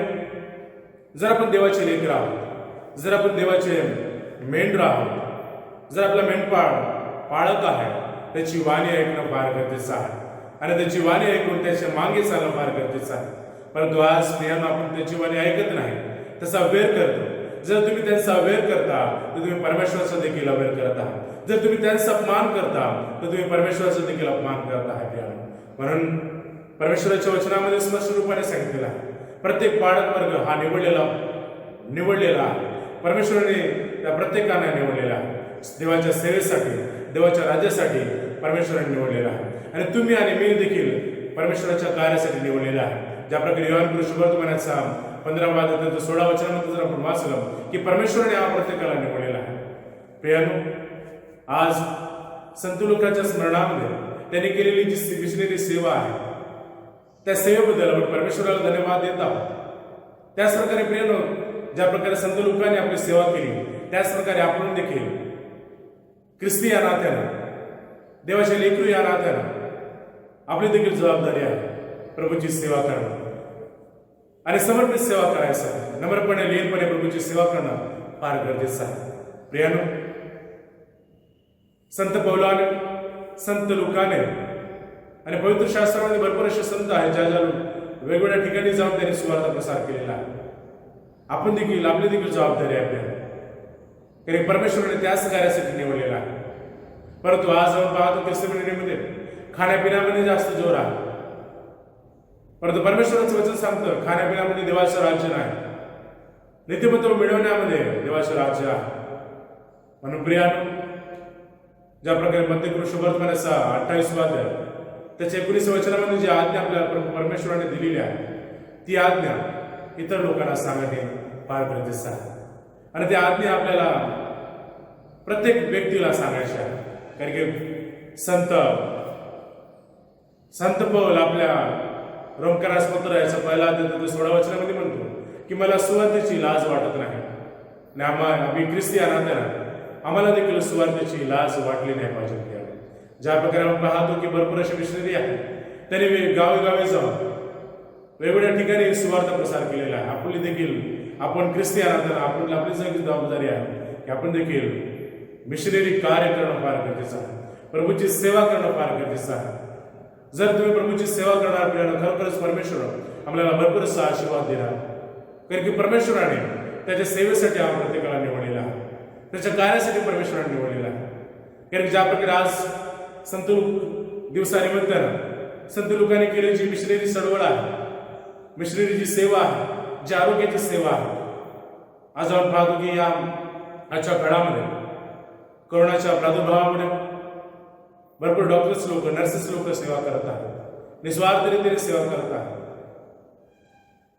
जर आपण देवाचे लेकर आहोत, जर आपण देवाचे मेंढर आहोत, जर आपला मेंढपाळ पाळक आहे, त्याची वाणी ऐकणं फार गरजेचं आहे आणि त्याची वाणी ऐकून त्याच्या मागे चालणं फार गरजेचं आहे. परंतु आज प्रियानो, आपण त्याची वाणी ऐकत नाही, त्याचा अवेअर करतो. जर तुम्ही त्यांचा अवेअर करता तर तुम्ही परमेश्वराचा देखील अवेअर करत आहात. जर तुम्ही त्यांचा अपमान करता तर तुम्ही परमेश्वराचा देखील अपमान करत आहात. म्हणून परमेश्वराच्या वचनामध्ये स्पष्ट रूपाने सांगितलेलं आहे, प्रत्येक पाळक वर्ग हा निवडलेला आहे. परमेश्वराने त्या प्रत्येकाने निवडलेला आहे. देवाच्या सेवेसाठी, देवाच्या राज्यासाठी परमेश्वराने निवडलेला आहे आणि तुम्ही आणि मी देखील परमेश्वराच्या कार्यासाठी निवडलेला आहे. ज्या प्रकारे योहान शुभवर्तमानाचा 15 अध्याय 16 वचनामध्ये जर आपण वाचलं की परमेश्वराने हा प्रत्येकाला निवडलेला आहे. प्रियानो, आज संत लुकाच्या स्मरणामध्ये त्यांनी केलेली जी मिशनरी सेवा आहे, त्या सेवेबद्दल आपण परमेश्वराला धन्यवाद देत आहोत. त्याच प्रकारे प्रियानो, ज्या प्रकारे संत लुकाने आपली सेवा केली, त्याच प्रकारे आपण देखील ख्रिस्ती या नात्यानं, देवाचे लेकरू या नात्यानं आपली देखील जबाबदारी आहे प्रभूची सेवा करणं आणि समर्पित सेवा करायचं, नम्रपणे लीनपणे प्रभूची सेवा करणं फार गरजेचं आहे. प्रियानो, संत पौलाने, संत लुकाने आणि पवित्र शास्त्रामध्ये भरपूर असे संत आहेत ज्या वेगवेगळ्या ठिकाणी जाऊन त्यांनी सुवार्ता प्रसार केलेला आहे. आपण देखील, आपली देखील जबाबदारी आहे आपल्याला, कारण परमेश्वराने त्याच कार्यासाठी निवडलेला आहे. परंतु आज आपण पाहतो ख्रिस्त मंडळीमध्ये खाण्यापिण्यामध्ये जास्त जोर आहे, परंतु परमेश्वराचं वचन सांगतं खाण्यापिण्यामध्ये देवाचं राज्य नाही, नीतिमत्व मिळवण्यामध्ये देवाचं राज्य आहे. म्हणून प्रियानो, ज्या प्रकारे मत्ती शुभवर्तमानाचा 28 अध्याय त्याच्या 19 वचनामध्ये जी आज्ञा आपल्याला परमेश्वराने दिलेली आहे, ती आज्ञा इतर लोकांना सांगणे फार गरजेचं आहे आणि ती आज्ञा आपल्याला प्रत्येक व्यक्तीला सांगायची आहे. कारण की संत पौल आपल्या रोमकरास पत्र याचा 1 अध्याय 16 वचनामध्ये म्हणतो की मला सुवार्तेची लाज वाटत नाही आणि आम्ही ख्रिस्ती या नात्यानं आम्हाला देखील सुवार्तेची लाज वाटली नाही पाहिजे. ज्या प्रकारे आपण पाहतो की भरपूर असे मिशनरी आहेत, त्यांनी गावे जाऊन वेगवेगळ्या ठिकाणी सुवार्ता प्रसार केलेला आहे. आपली देखील, आपण ख्रिस्ती या नात्यानं आपली जबाबदारी आहे की आपण देखील मिशनरी कार्य करणं फार गरजेचं आहे, प्रभूची सेवा करणं फार गरजेचं आहे. जर तुम्ही प्रभूची सेवा करणार प्रियानो, खरोखरच परमेश्वर आपल्याला भरपूर असा आशीर्वाद देणार. कारण की परमेश्वराने त्याच्या सेवेसाठी आपण प्रत्येकाला निवडलेला आहे, त्याच्या कार्यासाठी परमेश्वराने निवडलेला आहे. कारण ज्या प्रकारे आज संत दिवसानिमित्तानं संत लोकांनी केलेली जी मिशनरी चळवळ आहे, मिशनरीची सेवा आहे, जी आरोग्याची सेवा आहे, आज आपण पाहतो की या आजच्या काळामध्ये कोरोनाच्या प्रादुर्भावामुळे भरपूर डॉक्टर्स लोक, नर्सेस लोक सेवा करत आहेत, निस्वार्थ रीतीने सेवा करत आहेत.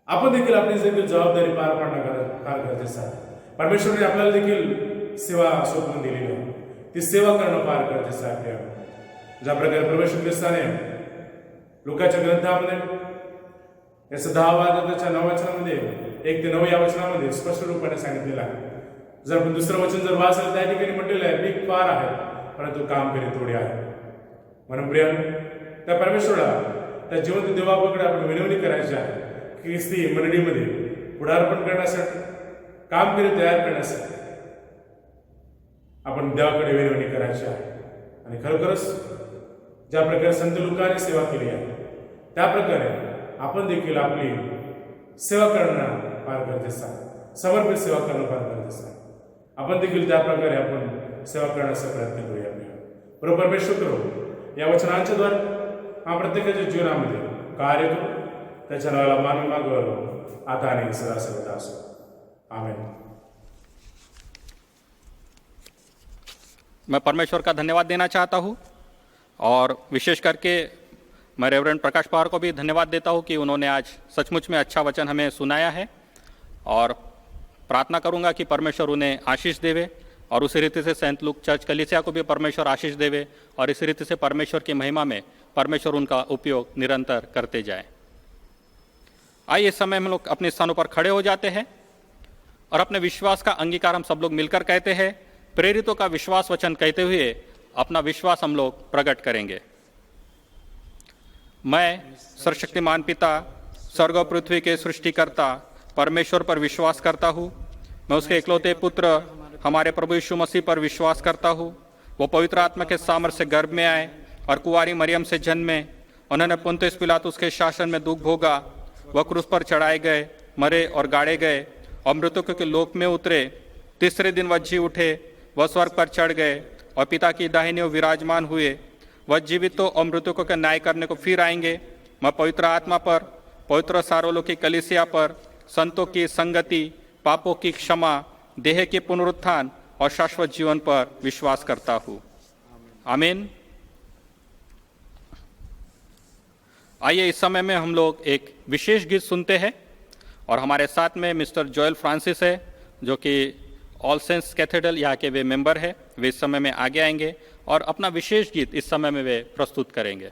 आपण देखील आपली देखील जबाबदारी पार पाडणं फार गरजेचं आहे. परमेश्वराने आपल्याला देखील सेवा सोपवून दिलेली आहे, ती सेवा करणं फार गरजेचं आहे. आपल्याला ज्या प्रकारे प्रभू येशू ख्रिस्ताने लुकाच्या ग्रंथामध्ये याचं 10 अध्यायाच्या 9 वचनामध्ये 1 ते 9 या वचनामध्ये स्पष्ट रूपाने सांगितलेलं आहे. जर आपण दुसरं वचन जर वाचलं त्या ठिकाणी म्हटलेलं आहे, पीक फार आहे परंतु काम करी थोडे आहे. म्हणून प्रियानो, त्या परमेश्वराला, त्या जिवंत देवाकडे आपण विनवणी करायची आहे की ख्रिस्ती मंडळीमध्ये पुढारपण करण्यासाठी, काम करी तयार करण्यासाठी आपण देवाकडे विनवणी करायची आहे. आणि खरोखरच ज्या प्रकारे संत लुकाने सेवा केली आहे त्या प्रकारे आपण देखील आपली सेवा करणं फार गरजेचं आहे, समर्पित सेवा करणं फार गरजेचं आहे. आपण देखील त्या प्रकारे आपण सेवा करण्याचा प्रयत्न करूया. प्रभू परमेश्वर करू या वचनांच्या द्वारे प्रत्येकाच्या जीवनामध्ये कार्य करू, त्याच्या नावाला मान मागू आता आणि सदा सर्वदा असो. आमेन. मैं परमेश्वर का धन्यवाद देना चाहता हूँ और विशेष करके मैं रेवरेंड प्रकाश पवार को भी धन्यवाद देता हूँ कि उन्होंने आज सचमुच में अच्छा वचन हमें सुनाया है, और प्रार्थना करूँगा कि परमेश्वर उन्हें आशीष देवे और उसी रीति से सेंट लूक चर्च कलीसिया को भी परमेश्वर आशीष देवे और इसी रीति से परमेश्वर की महिमा में परमेश्वर उनका उपयोग निरंतर करते जाए. आइए इस समय हम लोग अपने स्थानों पर खड़े हो जाते हैं और अपने विश्वास का अंगीकार हम सब लोग मिलकर कहते हैं. प्रेरितों का विश्वास वचन कहते हुए अपना विश्वास हम लोग प्रकट करेंगे. मैं सर्वशक्तिमान पिता, स्वर्ग और पृथ्वी के सृष्टिकर्ता परमेश्वर पर विश्वास करता हूँ. मैं उसके इकलौते पुत्र हमारे प्रभु यीशु मसीह पर विश्वास करता हूँ. वो पवित्र आत्मा के सामर्थ्य से गर्भ में आए और कुंवारी मरियम से जन्मे. उन्होंने पुन्तियुस पिलातुस के शासन में दुख भोगा. वह क्रूस पर चढ़ाए गए, मरे और गाड़े गए और मृतकों के लोक में उतरे. तीसरे दिन वह जी उठे, वह स्वर्ग पर चढ़ गए और पिता की दाहिनी ओर विराजमान हुए. वह जीवितों और मृतकों का न्याय करने को फिर आएंगे. मैं पवित्र आत्मा पर, पवित्र सार्वलौकिक कलीसिया पर, संतों की संगति, पापों की क्षमा, देह के पुनरुत्थान और शाश्वत जीवन पर विश्वास करता हूँ. आमीन. आइए इस समय में हम लोग एक विशेष गीत सुनते हैं और हमारे साथ में मिस्टर जोएल फ्रांसिस है जो कि ऑल सेंट्स कैथेड्रल यहाँ के वे मेंबर है. वे इस समय में आगे आएंगे और अपना विशेष गीत इस समय में वे प्रस्तुत करेंगे.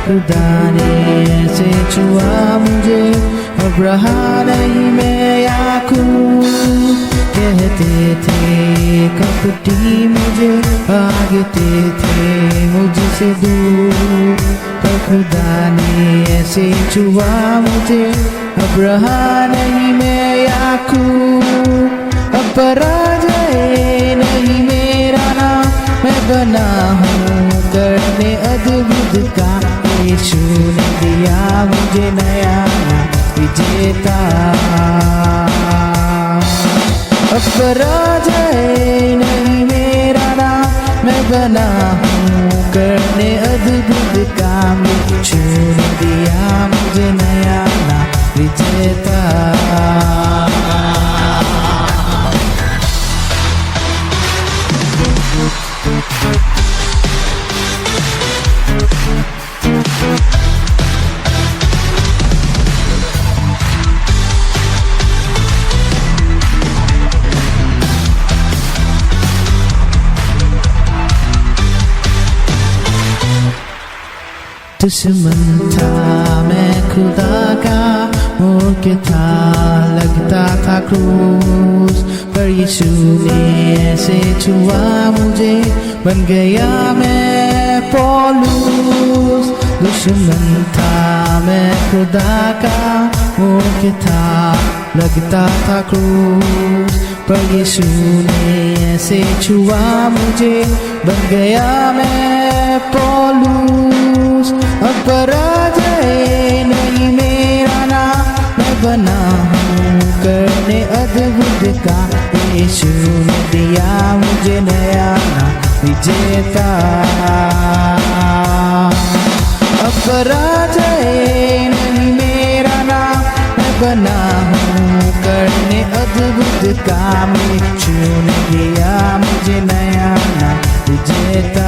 खुदा ने ऐसे छुआ मुझे, अब रहा नहीं मैं आँखों. कहते थे कपटी मुझे, भागते थे मुझसे दूर, पर खुदा ने ऐसे छुआ मुझे, अब रहा नहीं मैं आँखों. अब पराजय नहीं मेरा नाम, मैं बना हूँ करने अद्भुत का. यीशु ने दिया मुझे नया विजेता. अब पराजय नहीं मेरा नाम, मैं बना हूँ करने अद्भुत काम. यीशु ने दिया मुझे नया विजेता. दुश्मन था मैं खुदा का, मुझे था लगता था क्रूस, पर यीशु ने ऐसे छुआ मुझे, बन गया मैं पौलुस. दुश्मन था मैं खुदा का, मुझे था लगता था क्रूस, पर यीशु ने ऐसे छुआ मुझे, बन गया मैं पौलुस. अब पराजय नहीं मेरा नाम, मैं बना हूँ करने अद्भुत का. यीशु ने दिया मुझे नया विजेता. अब पराजय नहीं मेरा नाम, मैं बना हूँ करने अद्भुत काम. यीशु ने दिया मुझे नया विजेता.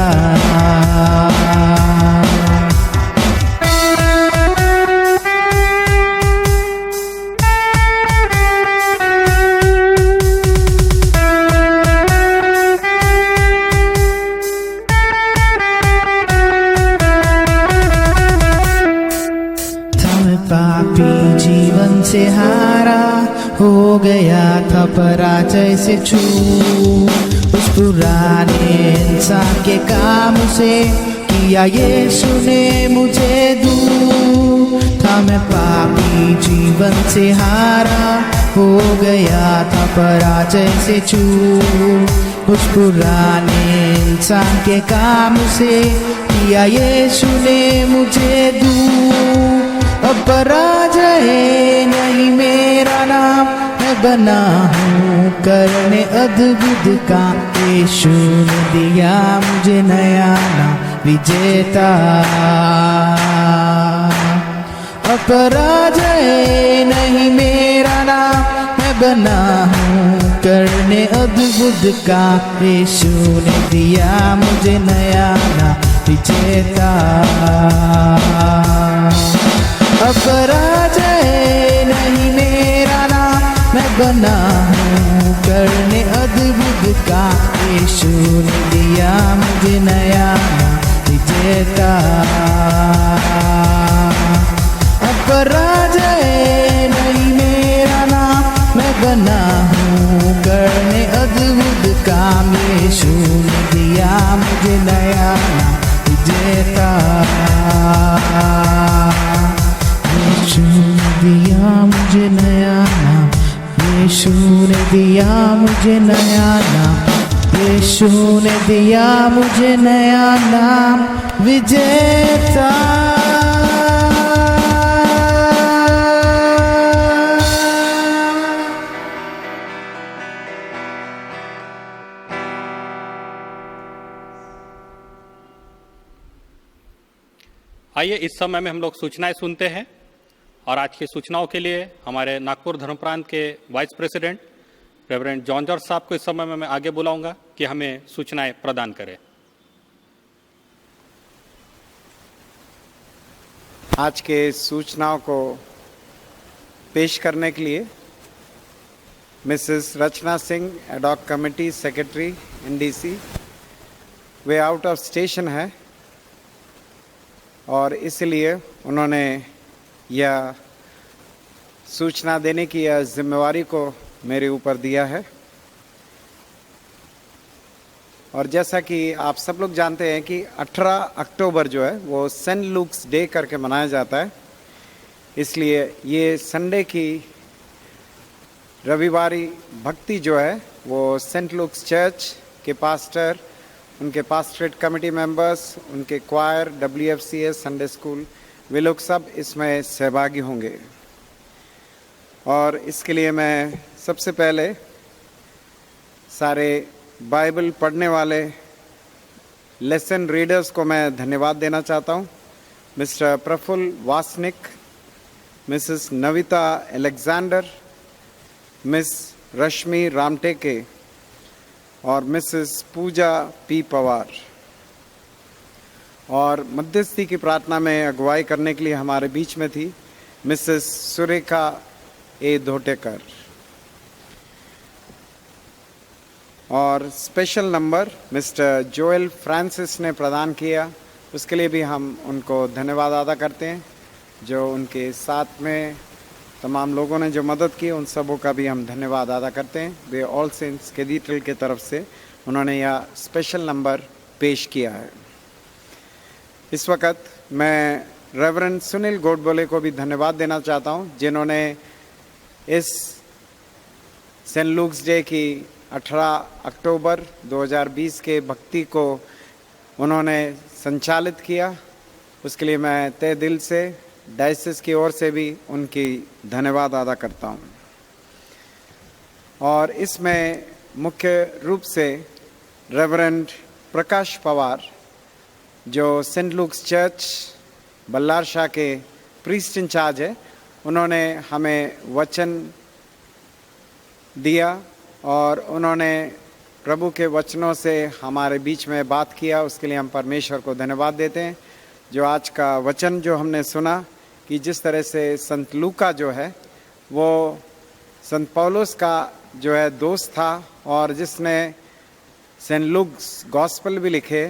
जीवन से हारा हो गया था पराजय से छूट, उस पुराने इंसान के काम से किया यीशु ने मुझे दूर. था मैं पापी जीवन से हारा हो गया था पराजय से चूक। उस पुराने इंसान के काम से किया यीशु ने मुझे दूर। अब पराजय नहीं मेरा नाम, मैं बना हूँ करने अद्भुत काम। यीशु ने दिया मुझे नया नाम, विजेता। अब पराजय नहीं मेरा नाम, मैं बना हूँ करने अद्भुत काम। यीशु ने दिया मुझे नया नाम, विजेता। अब पराजय नहीं मेरा नाम, मैं बना हूँ करने अद्भुत काम। यीशु ने दिया मुझे नया नाम, विजेता। अब पराजय नहीं मेरा नाम, मैं बना हूँ करने अद्भुत काम। यीशु ने दिया मुझे नया नाम, विजेता। यीशु ने दिया मुझे नया नाम, यीशु ने दिया मुझे नया नाम, यीशु ने दिया मुझे नया नाम, विजेता। आइए इस समय में हम लोग सूचनाएं सुनते हैं और आज की सूचनाओं के लिए हमारे नागपुर धर्म प्रांत के vice president reverend John George साहब को इस समय में मैं आगे बुलाऊंगा कि हमें सूचनाएं प्रदान करें। आज के सूचनाओं को पेश करने के लिए Mrs Rachna Singh, ad hoc committee secretary NDC, वे आउट ऑफ स्टेशन है और इसलिए उन्होंने यह सूचना देने की यह जिम्मेवारी को मेरे ऊपर दिया है। और जैसा कि आप सब लोग जानते हैं कि 18 अक्टूबर जो है वो सेंट लूक्स डे करके मनाया जाता है, इसलिए ये संडे की रविवारी भक्ति जो है वो सेंट लूक्स चर्च के पास्टर, उनके पास्टरेट कमेटी मेंबर्स, उनके क्वायर, WFCS, संडे स्कूल, वे लोग सब इसमें सहभागी होंगे। और इसके लिए मैं सबसे पहले सारे बाइबल पढ़ने वाले लेसन रीडर्स को मैं धन्यवाद देना चाहता हूँ। Mister Praful Wasnik, missus Navita Alexander, miss Rashmi Ramteke और मिसेस पूजा पी पवार। और मध्यस्थी की प्रार्थना में अगुवाई करने के लिए हमारे बीच में थी मिसेस सुरेखा ए धोटेकर। और special number mister Joel Francis ने प्रदान किया, उसके लिए भी हम उनको धन्यवाद अदा करते हैं। जो उनके साथ में तमाम लोगों ने जो मदद की, उन सबों का भी हम धन्यवाद अदा करते हैं। वे ऑल सेंट्स कैथेड्रल की तरफ से उन्होंने यह स्पेशल नंबर पेश किया है। इस वक्त मैं रेवरेंड सुनील गोडबोले को भी धन्यवाद देना चाहता हूं, जिन्होंने इस सेंट लूक्स डे की 18 अक्टूबर 2020 के भक्ति को उन्होंने संचालित किया। उसके लिए मैं तहे दिल से डायसिस की ओर से भी उनकी धन्यवाद अदा करता हूं। और इसमें मुख्य रूप से रेवरेंड प्रकाश पवार, जो Saint Luke's church Ballar Shah के प्रीस्ट इंचार्ज है, उन्होंने हमें वचन दिया और उन्होंने प्रभु के वचनों से हमारे बीच में बात किया। उसके लिए हम परमेश्वर को धन्यवाद देते हैं। जो आज का वचन जो हमने सुना कि जिस तरह से संत लूका जो है वो संत पौलुस का जो है दोस्त था और जिसने सेंट लूक्स गॉस्पेल भी लिखे,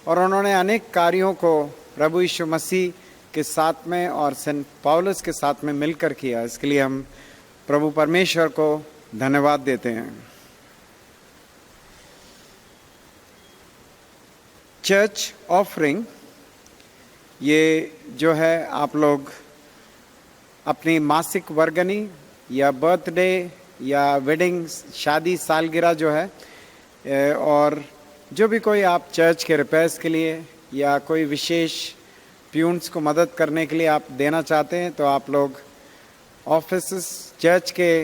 और उन्होंने अनेक कार्यों को प्रभु यीशु मसीह के साथ में और सेंट पौलुस के साथ में मिलकर किया। इसके लिए हम प्रभु परमेश्वर को धन्यवाद देते हैं। चर्च ऑफरिंग, ये जो है आप लोग अपनी मासिक वर्गनी या बर्थडे या वेडिंग शादी सालगिरह जो है, और जो भी कोई आप चर्च के रिपेयर्स के लिए या कोई विशेष प्यून्स को मदद करने के लिए आप देना चाहते हैं, तो आप लोग ऑफिसेस, चर्च के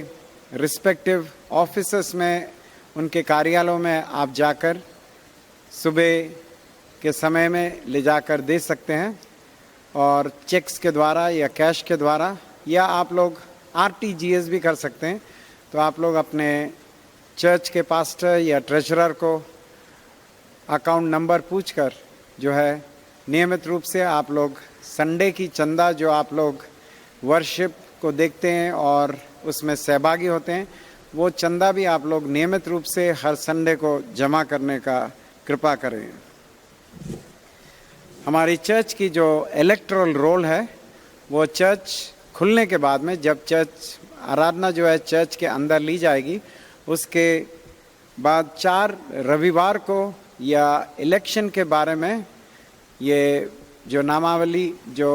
रिस्पेक्टिव ऑफिसेस में, उनके कार्यालयों में आप जाकर सुबह के समय में ले जाकर दे सकते हैं, और चेक्स के द्वारा या कैश के द्वारा, या आप लोग RTGS भी कर सकते हैं। तो आप लोग अपने चर्च के पास्टर या ट्रेजरर को अकाउंट नंबर पूछकर जो है नियमित रूप से आप लोग संडे की चंदा जो आप लोग वर्शिप को देखते हैं और उसमें सहभागी होते हैं, वो चंदा भी आप लोग नियमित रूप से हर संडे को जमा करने का कृपा करें। हमारी चर्च की जो इलेक्टोरल रोल है, वो चर्च खुलने के बाद में, जब चर्च आराधना जो है चर्च के अंदर ली जाएगी, उसके बाद 4 रविवार को या इलेक्शन के बारे में ये जो नामावली जो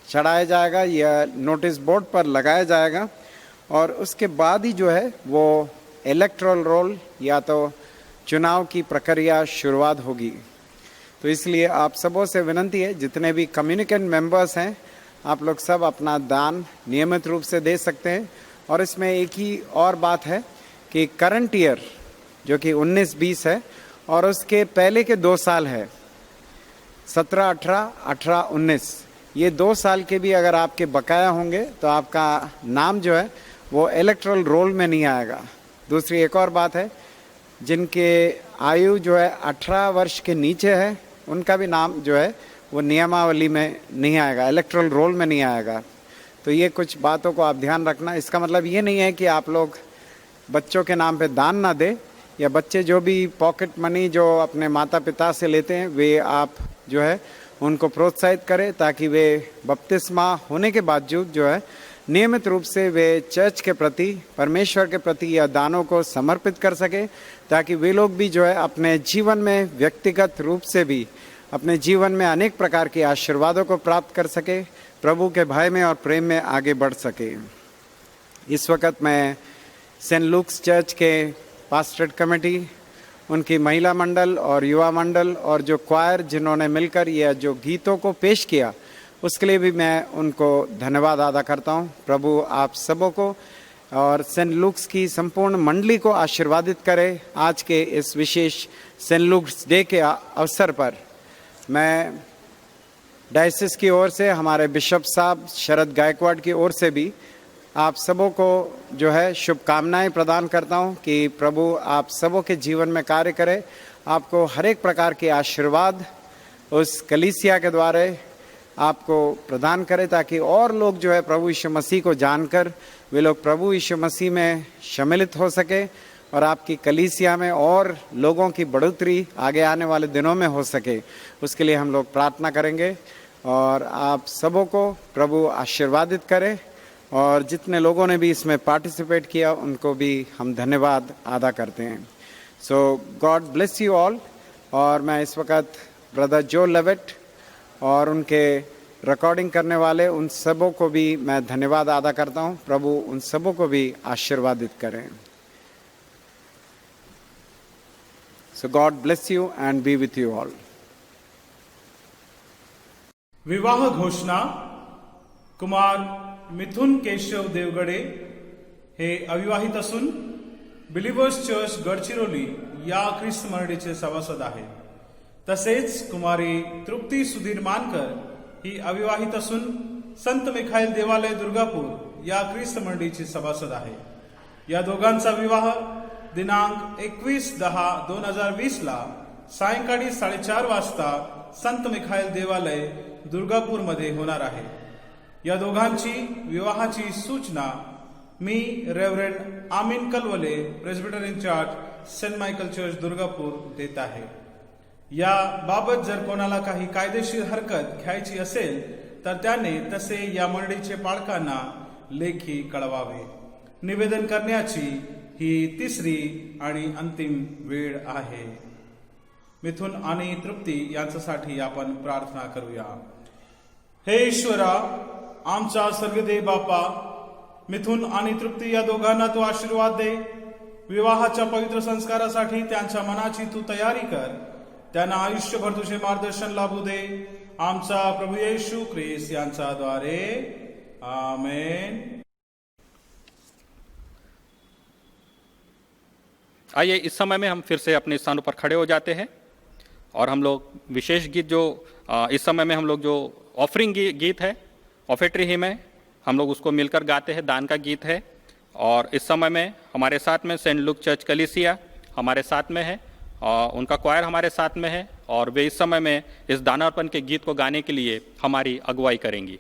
चढ़ाया जाएगा या नोटिस बोर्ड पर लगाया जाएगा, और उसके बाद ही जो है वो इलेक्टोरल रोल या तो चुनाव की प्रक्रिया शुरुआत होगी। तो इसलिए आप सबों से विनती है, जितने भी कम्युनिकेंट मेंबर्स हैं, आप लोग सब अपना दान नियमित रूप से दे सकते हैं। और इसमें एक ही और बात है कि करंट ईयर जो कि 19-20 है, और उसके पहले के 2 साल है 17-18, 18-19, ये 2 साल के भी अगर आपके बकाया होंगे तो आपका नाम जो है वो इलेक्टोरल रोल में नहीं आएगा। दूसरी एक और बात है, जिनके आयु जो है 18 वर्ष के नीचे है, उनका भी नाम जो है वो नियमावली में नहीं आएगा, इलेक्टोरल रोल में नहीं आएगा। तो ये कुछ बातों को आप ध्यान रखना। इसका मतलब ये नहीं है कि आप लोग बच्चों के नाम पे दान ना दे, या बच्चे जो भी पॉकेट मनी जो अपने माता पिता से लेते हैं, वे आप जो है उनको प्रोत्साहित करें, ताकि वे बपतिस्मा होने के बावजूद जो है नियमित रूप से वे चर्च के प्रति, परमेश्वर के प्रति या दानों को समर्पित कर सके, ताकि वे लोग भी जो है अपने जीवन में व्यक्तिगत रूप से भी अपने जीवन में अनेक प्रकार के आशीर्वादों को प्राप्त कर सके, प्रभु के भय में और प्रेम में आगे बढ़ सके। इस वक्त मैं सेंट लूक्स चर्च के पास्टरेट कमेटी, उनकी महिला मंडल और युवा मंडल और जो क्वायर जिन्होंने मिलकर यह जो गीतों को पेश किया, उसके लिए भी मैं उनको धन्यवाद अदा करता हूँ। प्रभु आप सबों को और सेंट लूक्स की संपूर्ण मंडली को आशीर्वादित करे। आज के इस विशेष सेंट लूक्स डे के अवसर पर मैं डायसिस की ओर से, हमारे बिशप साहब शरद गायकवाड़ की ओर से भी आप सबों को जो है शुभकामनाएं प्रदान करता हूं कि प्रभु आप सबों के जीवन में कार्य करे, आपको हर एक प्रकार के आशीर्वाद उस कलीसिया के द्वारा आपको प्रदान करे, ताकि और लोग जो है प्रभु यीशु मसीह को जानकर वे लोग प्रभु यीशु मसीह में सम्मिलित हो सके, और आपकी कलीसिया में और लोगों की बढ़ोतरी आगे आने वाले दिनों में हो सके। उसके लिए हम लोग प्रार्थना करेंगे, और आप सबों को प्रभु आशीर्वादित करे, और जितने लोगों ने भी इसमें पार्टिसिपेट किया उनको भी हम धन्यवाद अदा करते हैं। सो गॉड ब्लेस यू ऑल। और मैं इस वक्त ब्रदर जो लेविट और उनके रिकॉर्डिंग करने वाले उन सबों को भी मैं धन्यवाद अदा करता हूं। प्रभु उन सबों को भी आशीर्वादित करें। So God bless you and be with you all. विवाह घोषणा। कुमार मिथुन केशव देवगडे हे अविवाहित असून बिलिव्हर्स चर्च गडचिरोली या ख्रिस्त मंडळीचे सभासद आहेत। तसेच कुमारी तृप्ती सुधीर मानकर ही अविवाहित असून संत मिखाईल देवालय दुर्गापूर या ख्रिस्त मंडळीची सभासद आहे। या दोघांचा विवाह दिनांक 21/10/2020 ला सायंकाळी 4:30 वाजता संत मिखाईल देवालय दुर्गापूर मध्ये होणार आहे। या दोघांची विवाहाची सूचना मी reverend Amin Kalwale, Presbyterian Church Saint Michael Church Durgapur देत आहे। या बाबत जर कोणाला काही कायदेशीर हरकत घ्यायची असेल तर त्याने तसे या मंडळीचे पालकांना लेखी कळवावे। निवेदन करण्याची ही तिसरी आणि अंतिम वेळ आहे। मिथुन आणि तृप्ती यांच्यासाठी आपण प्रार्थना करूया। हे ईश्वरा, आमचा स्वर्गदेव बापा, मिथून आणि तृप्ती या दोघांना तू आशीर्वाद दे. विवाहाच्या पवित्र संस्कारासाठी त्यांच्या मनाची तू तयारी कर. त्यांना आयुष्यभर तुझे मार्गदर्शन लाभू दे. आमचा प्रभू येशू ख्रिस्त यांच्या द्वारे आमेन. आइए इस समय में हम फिर से अपने स्थानों पर खड़े हो जाते हैं और हम लोग विशेष गीत जो इस समय में हम लोग जो ऑफरिंग गीत है, ऑफेट्री हिम है, हम लोग उसको मिलकर गाते हैं. दान का गीत है. और इस समय में हमारे साथ में सेंट लुक चर्च कलीसिया हमारे साथ में है और उनका क्वायर हमारे साथ में है और वे इस समय में इस दानार्पण के गीत को गाने के लिए हमारी अगुवाई करेंगी.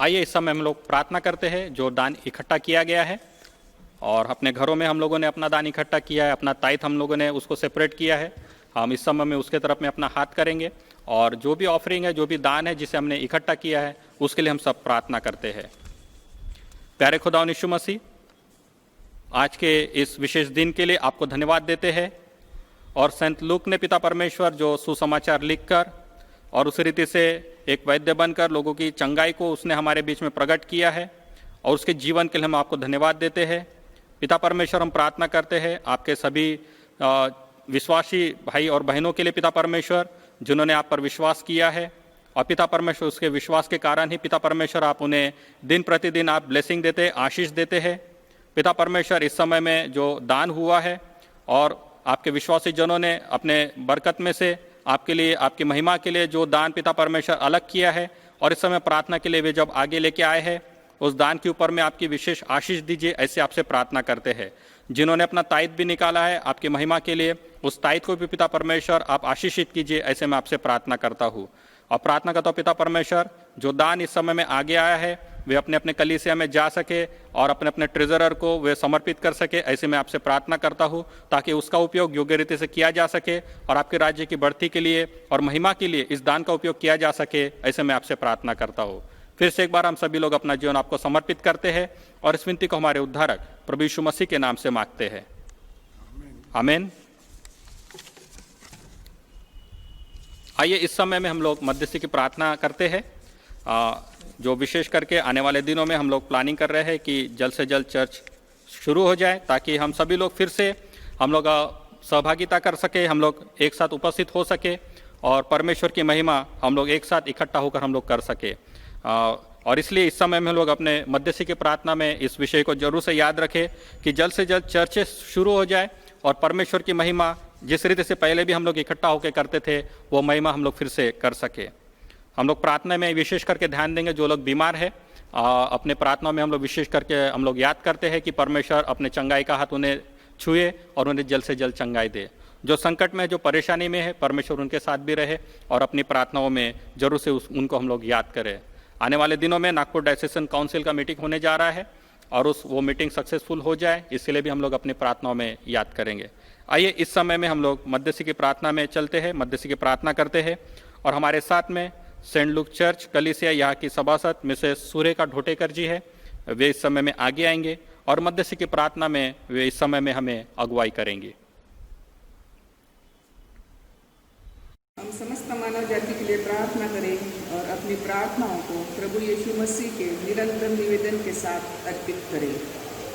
आइए इस समय हम लोग प्रार्थना करते हैं जो दान इकट्ठा किया गया है और अपने घरों में हम लोगों ने अपना दान इकट्ठा किया है, अपना ताइथ हम लोगों ने उसको सेपरेट किया है. हम इस समय में उसके तरफ में अपना हाथ करेंगे और जो भी ऑफरिंग है, जो भी दान है जिसे हमने इकट्ठा किया है, उसके लिए हम सब प्रार्थना करते हैं. प्यारे खुदा यीशु मसीह, आज के इस विशेष दिन के लिए आपको धन्यवाद देते हैं और संत लूक ने पिता परमेश्वर जो सुसमाचार लिखकर और उस रीति से एक वैद्य बनकर लोगों की चंगाई को उसने हमारे बीच में प्रकट किया है और उसके जीवन के लिए हम आपको धन्यवाद देते हैं. पिता परमेश्वर, हम प्रार्थना करते हैं आपके सभी विश्वासी भाई और बहनों के लिए पिता परमेश्वर, जिन्होंने आप पर विश्वास किया है और पिता परमेश्वर उसके विश्वास के कारण ही पिता परमेश्वर आप उन्हें दिन प्रतिदिन आप ब्लेसिंग देते, आशीष देते हैं. पिता परमेश्वर, इस समय में जो दान हुआ है और आपके विश्वासी जनों ने अपने बरकत में से आपके लिए, आपकी महिमा के लिए जो दान पिता परमेश्वर अलग किया है, और इस समय प्रार्थना के लिए वे जब आगे लेके आए हैं, उस दान के ऊपर में आपकी विशेष आशीष दीजिए, ऐसे आपसे प्रार्थना करते हैं। जिन्होंने अपना ताइद भी निकाला है आपकी महिमा के लिए, उस ताइद को भी पिता परमेश्वर आप आशीषित कीजिए, ऐसे मैं आपसे प्रार्थना करता हूँ। और प्रार्थना करता हूँ पिता परमेश्वर, जो दान इस समय में आगे आया है वे अपने अपने कलीसिया में जा सके और अपने अपने ट्रेजरर को वे समर्पित कर सके, ऐसे मैं आपसे प्रार्थना करता हूँ, ताकि उसका उपयोग योग्य रीति से किया जा सके और आपके राज्य की बढ़ती के लिए और महिमा के लिए इस दान का उपयोग किया जा सके, ऐसे मैं आपसे प्रार्थना करता हूँ। फिर से एक बार हम सभी लोग अपना जीवन आपको समर्पित करते हैं और इस विनती को हमारे उद्धारक प्रभु यीशु मसीह के नाम से मांगते हैं, आमीन। आइए इस समय में हम लोग मध्यस्थी की प्रार्थना करते हैं, जो विशेष करके आने वाले दिनों में हम लोग प्लानिंग कर रहे हैं कि जल्द से जल्द चर्च शुरू हो जाए, ताकि हम सभी लोग फिर से हम लोग सहभागिता कर सके, हम लोग एक साथ उपस्थित हो सके और परमेश्वर की महिमा हम लोग एक साथ इकट्ठा होकर हम लोग कर सके। और इसलिए इस समय में हम लोग अपने मध्यस्थी की प्रार्थना में इस विषय को जरूर से याद रखें कि जल्द से जल्द चर्चेस शुरू हो जाए और परमेश्वर की महिमा जिस रीति से पहले भी हम लोग इकट्ठा होकर करते थे, वो महिमा हम लोग फिर से कर सके। हम लोग प्रार्थना में विशेष करके ध्यान देंगे जो लोग बीमार है, अपने प्रार्थना में हम लोग विशेष करके हम लोग याद करते हैं कि परमेश्वर अपने चंगाई का हाथ उन्हें छुए और उन्हें जल्द से जल्द चंगाई दे। जो संकट में है, जो परेशानी में है, परमेश्वर उनके साथ भी रहे और अपनी प्रार्थनाओं में जरूर से उनको हम लोग याद करें। आने वाले दिनों में नागपुर डायसेशन काउंसिल का मीटिंग होने जा रहा है और वो मीटिंग सक्सेसफुल हो जाए, इसलिए भी हम लोग अपनी प्रार्थनाओं में याद करेंगे। आइए इस समय में हम लोग मध्यस्थी की प्रार्थना में चलते हैं, मध्यस्थी की प्रार्थना करते हैं और हमारे साथ में सेंट लुक चर्च कलीसिया यहाँ की सभासद मिसेस सुरेखा ढोटेकर जी है, वे इस समय में आगे आएंगे और मध्यस्थी की प्रार्थना में वे इस समय में हमें अगुवाई करेंगे। हम समस्त मानव जाति के लिए प्रार्थना करें और अपनी प्रार्थनाओं को प्रभु यीशु मसीह के निरंतर निवेदन के साथ अर्पित करें।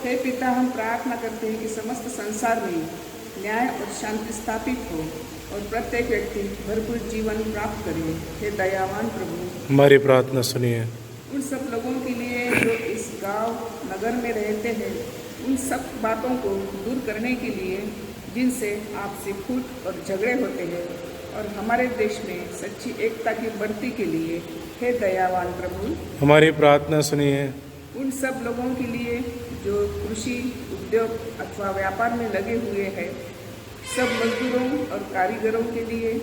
हे पिता, हम प्रार्थना करते हैं कि समस्त संसार में न्याय और शांति स्थापित हो और प्रत्येक व्यक्ति भरपूर जीवन प्राप्त करे। हे दयावान प्रभु, हमारी प्रार्थना सुनिए। उन सब लोगों के लिए जो इस गांव नगर में रहते हैं, उन सब बातों को दूर करने के लिए जिनसे आपसी फूट और झगड़े होते हैं और हमारे देश में सच्ची एकता की बढ़ती के लिए हे दयावान प्रभु, हमारी प्रार्थना सुनिए। उन सब लोगों के लिए जो कृषि उद्योग अथवा व्यापार में लगे हुए हैं, सब मजदूरों और कारीगरों के लिए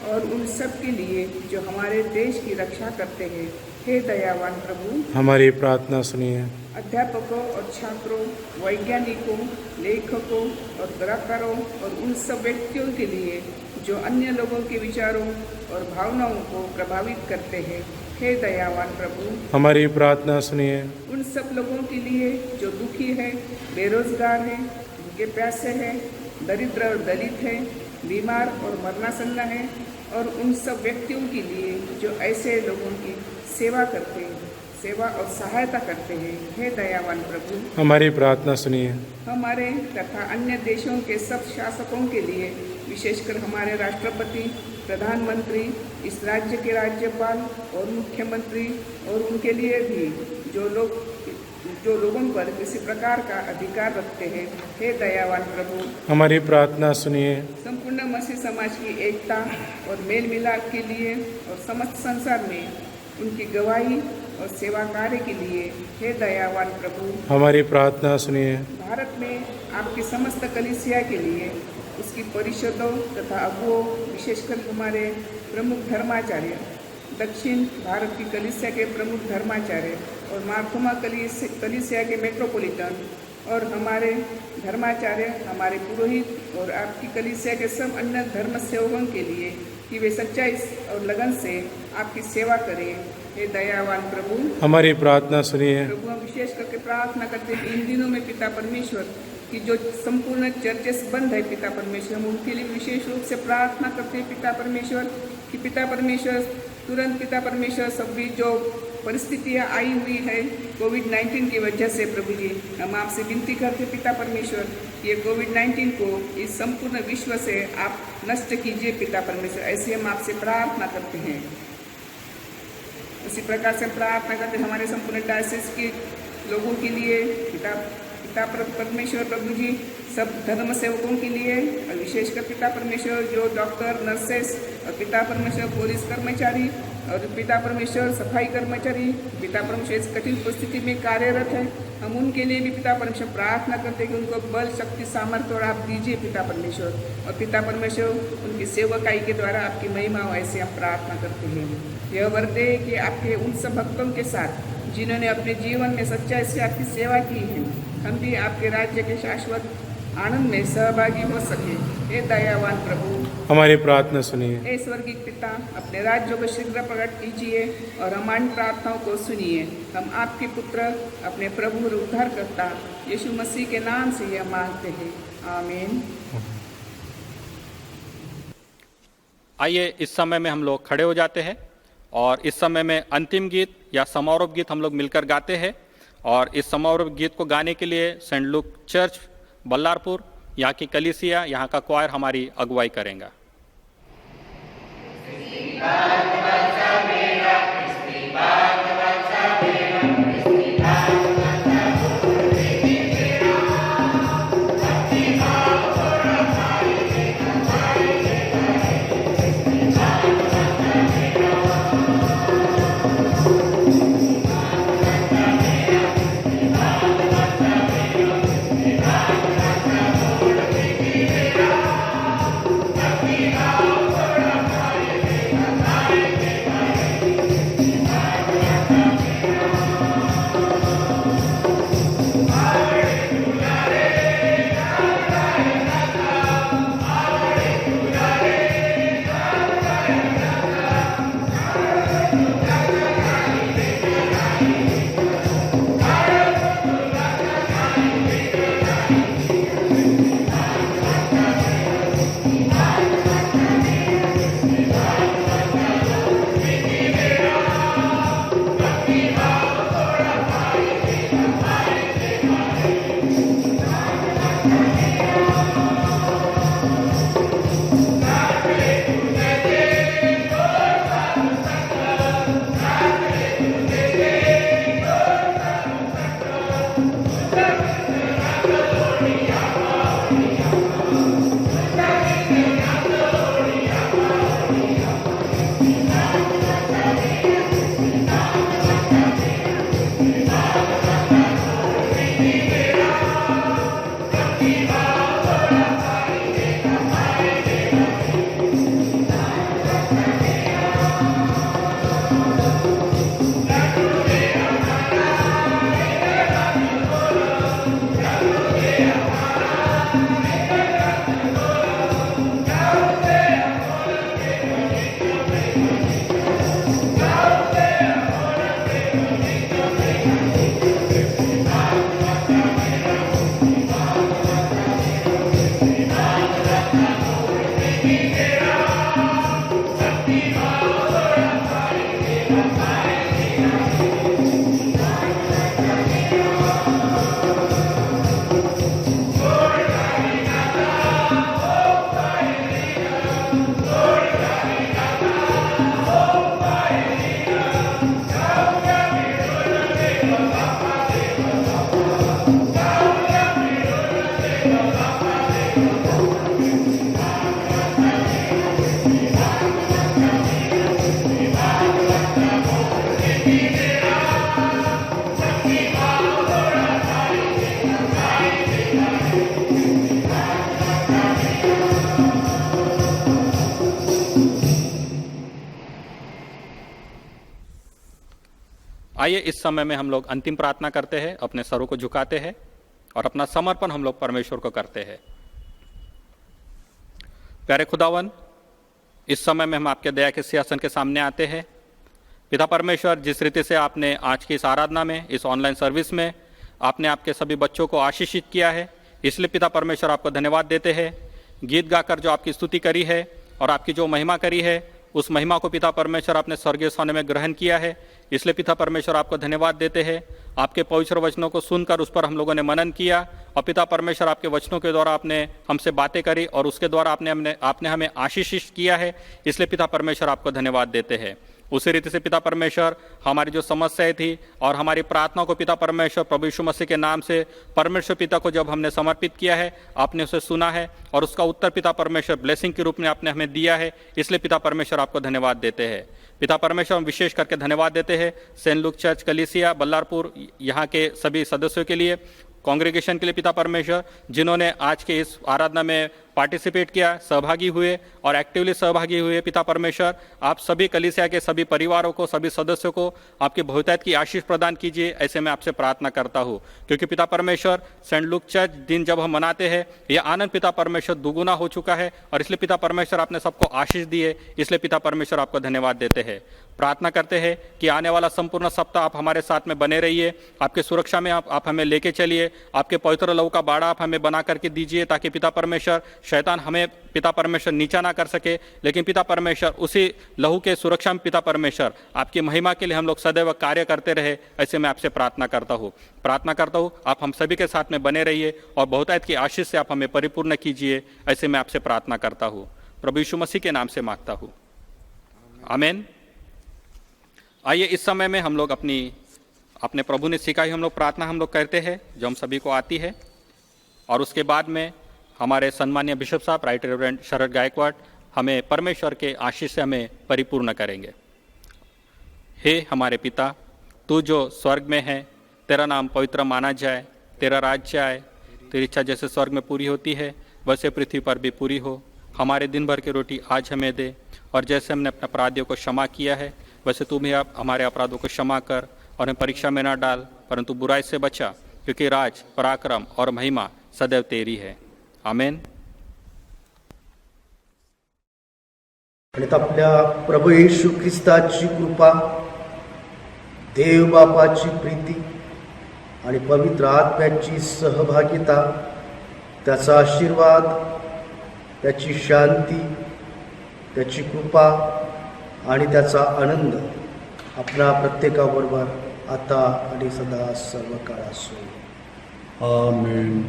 और उन सब के लिए जो हमारे देश की रक्षा करते हैं, हे दयावान प्रभु, हमारी प्रार्थना सुनिए। अध्यापकों और छात्रों, वैज्ञानिकों, लेखकों और कलाकारों और उन सब व्यक्तियों के लिए जो अन्य लोगों के विचारों और भावनाओं को प्रभावित करते हैं, हे दयावान प्रभु, हमारी प्रार्थना सुनिए। उन सब लोगों के लिए जो दुखी है, बेरोजगार है, भूखे प्यासे हैं, दरिद्र और दलित है, बीमार और मरनासन्न है और उन सब व्यक्तियों के लिए जो ऐसे लोगों की सेवा करते हैं, सेवा और सहायता करते हैं, हे दयावान प्रभु, हमारी प्रार्थना सुनिए। हमारे तथा अन्य देशों के सब शासकों के लिए, विशेषकर हमारे राष्ट्रपति, प्रधानमंत्री, इस राज्य के राज्यपाल और मुख्यमंत्री और उनके लिए भी जो लोगों पर किसी प्रकार का अधिकार रखते हैं, हे दयावान प्रभु, हमारी प्रार्थना सुनिए। संपूर्ण मसीह समाज की एकता और मेल मिलाप के लिए और समस्त संसार में उनकी गवाही और सेवा कार्य के लिए, हे दयावान प्रभु, हमारी प्रार्थना सुनिए। भारत में आपकी समस्त कलीसिया के लिए, उसकी परिषदों तथा अगुओं, विशेषकर हमारे प्रमुख धर्माचार्य, दक्षिण भारत की कलीसिया के प्रमुख धर्माचार्य और मार्थोमा कलीसिया के मेट्रोपॉलिटन और हमारे धर्माचार्य, हमारे पुरोहित और आपकी कलीसिया के सब अन्य धर्म सेवकों के लिए कि वे सच्चाई और लगन से आपकी सेवा करें, हे दयावान प्रभु, हमारी प्रार्थना सुनिए। प्रभु, हम विशेष करके प्रार्थना करते हैं इन दिनों में पिता परमेश्वर कि जो संपूर्ण चर्चेस बंद है, पिता परमेश्वर, हम उनके लिए विशेष रूप से प्रार्थना करते हैं पिता परमेश्वर कि पिता परमेश्वर तुरंत, पिता परमेश्वर, सभी जो परिस्थितियाँ आई हुई है कोविड-19 की वजह से, प्रभु जी, हम आपसे विनती करते पिता परमेश्वर कि ये कोविड-19 को इस संपूर्ण विश्व से आप नष्ट कीजिए पिता परमेश्वर, ऐसे हम आपसे प्रार्थना करते हैं। उसी प्रकार से प्रार्थना करते हमारे संपूर्ण डायसिस के लोगों के लिए, पिता परमेश्वर प्रभु जी, सब धर्म सेवकों के लिए और विशेषकर पिता परमेश्वर जो डॉक्टर, नर्सेस और पिता परमेश्वर पुलिस कर्मचारी और पिता परमेश्वर सफाई कर्मचारी पिता परमेश्वर इस कठिन परिस्थिति में कार्यरत है, हम उनके लिए भी पिता परमेश्वर प्रार्थना करते हैं कि उनको बल शक्ति सामर्थ्य और आप दीजिए पिता परमेश्वर। और पिता परमेश्वर उनकी सेवकाई के द्वारा आपकी महिमा हो, ऐसे हम प्रार्थना करते हैं। यह वर्दे कि आपके उन सब भक्तों के साथ जिन्होंने अपने जीवन में सच्चाई से आपकी सेवा की है, हम भी आपके राज्य के शाश्वत आनंद में सहभागी हो सके। हे दयावान प्रभु हमारी प्रार्थना सुनिए। हे स्वर्गीय पिता, अपने राज्य को शीघ्र प्रकट कीजिए और हमारी प्रार्थनाओं को सुनिए। हम आपके पुत्र अपने प्रभु और उद्धारकर्ता यीशु मसीह के नाम से यह मांगते हैं, आमीन। आइए इस समय में हम लोग खड़े हो जाते हैं और इस समय में अंतिम गीत या समारोह गीत हम लोग मिलकर गाते हैं। और इस समारोह गीत को गाने के लिए सेंट लूक चर्च बल्लारपुर यहाँ की कलीसिया, यहाँ का क्वायर हमारी अगुवाई करेगा। आइए इस समय में हम लोग अंतिम प्रार्थना करते हैं, अपने सरों को झुकाते हैं और अपना समर्पण हम लोग परमेश्वर को करते हैं। प्यारे खुदावन, इस समय में हम आपके दया के सिंहासन के सामने आते हैं। पिता परमेश्वर, जिस रीति से आपने आज की इस आराधना में, इस ऑनलाइन सर्विस में आपने आपके सभी बच्चों को आशीषित किया है, इसलिए पिता परमेश्वर आपको धन्यवाद देते हैं। गीत गाकर जो आपकी स्तुति करी है और आपकी जो महिमा करी है, उस महिमा को पिता परमेश्वर आपने स्वर्गीय स्थान में ग्रहण किया है, इसलिए पिता परमेश्वर आपको धन्यवाद देते हैं। आपके पवित्र वचनों को सुनकर उस पर हम लोगों ने मनन किया और पिता परमेश्वर आपके वचनों के द्वारा आपने हमसे बातें करी और उसके द्वारा आपने हमें आशीषित किया है, इसलिए पिता परमेश्वर आपको धन्यवाद देते हैं। उसी रीति से पिता परमेश्वर हमारी जो समस्याएं थी और हमारी प्रार्थना को पिता परमेश्वर प्रभु यीशु मसीह के नाम से परमेश्वर पिता को जब हमने समर्पित किया है, आपने उसे सुना है और उसका उत्तर पिता परमेश्वर ब्लेसिंग के रूप में आपने हमें दिया है, इसलिए पिता परमेश्वर आपको धन्यवाद देते हैं। पिता परमेश्वर हम विशेष करके धन्यवाद देते हैं सेंट लूक चर्च कलीसिया बल्लारपुर यहाँ के सभी सदस्यों के लिए, कांग्रेगेशन के लिए पिता परमेश्वर, जिन्होंने आज के इस आराधना में पार्टिसिपेट किया, सहभागी हुए और एक्टिवली सहभागी हुए। पिता परमेश्वर आप सभी कलीसिया के सभी परिवारों को, सभी सदस्यों को आपकी बहुतायत की आशीष प्रदान कीजिए, ऐसे मैं आपसे प्रार्थना करता हूँ। क्योंकि पिता परमेश्वर सेंट लूक चर्च दिन जब हम मनाते हैं, यह आनंद पिता परमेश्वर दुगुना हो चुका है और इसलिए पिता परमेश्वर आपने सबको आशीष दी है, इसलिए पिता परमेश्वर आपको धन्यवाद देते हैं। प्रार्थना करते हैं कि आने वाला संपूर्ण सप्ताह आप हमारे साथ में बने रहिए, आपके सुरक्षा में आप हमें लेके चलिए, आपके पवित्र लहू का बाड़ा आप हमें बना करके दीजिए, ताकि पिता परमेश्वर शैतान हमें पिता परमेश्वर नीचा ना कर सके, लेकिन पिता परमेश्वर उसी लहू के सुरक्षा में पिता परमेश्वर आपकी महिमा के लिए हम लोग सदैव कार्य करते रहे, ऐसे मैं आपसे प्रार्थना करता हूँ। आप हम सभी के साथ में बने रहिए और बहुतायत की आशीष से आप हमें परिपूर्ण कीजिए, ऐसे मैं आपसे प्रार्थना करता हूँ। प्रभु यीशु मसीह के नाम से मांगता हूँ, आमीन। आइए इस समय में हम लोग अपने प्रभु ने सिखाई हम लोग प्रार्थना हम लोग करते हैं, जो हम सभी को आती है, और उसके बाद में हमारे सम्मानीय बिशप साहब राइट रेवरेंड शरद गायकवाड हमें परमेश्वर के आशीष से हमें परिपूर्ण करेंगे। हे हमारे पिता, तू जो स्वर्ग में है, तेरा नाम पवित्र माना जाए, तेरा राज्य आए, तेरी इच्छा जैसे स्वर्ग में पूरी होती है वैसे पृथ्वी पर भी पूरी हो। हमारे दिन भर की रोटी आज हमें दे, और जैसे हमने अपने अपराधियों को क्षमा किया है वैसे तू भी आप हमारे अपराधों को क्षमा कर, और हमें परीक्षा में न डाल परंतु बुराई से बचा, क्योंकि राज, पराक्रम और महिमा सदैव तेरी है, आमेन। आणि आपल्या प्रभू येशू ख्रिस्ताची कृपा, देव बापाची प्रीती आणि पवित्र आत्म्याची सहभागिता, त्याचा आशीर्वाद, त्याची शांती, त्याची कृपा आणि त्याचा आनंद आपणा प्रत्येकाबरोबर आता आणि सदा सर्व काळ असो, आमेन।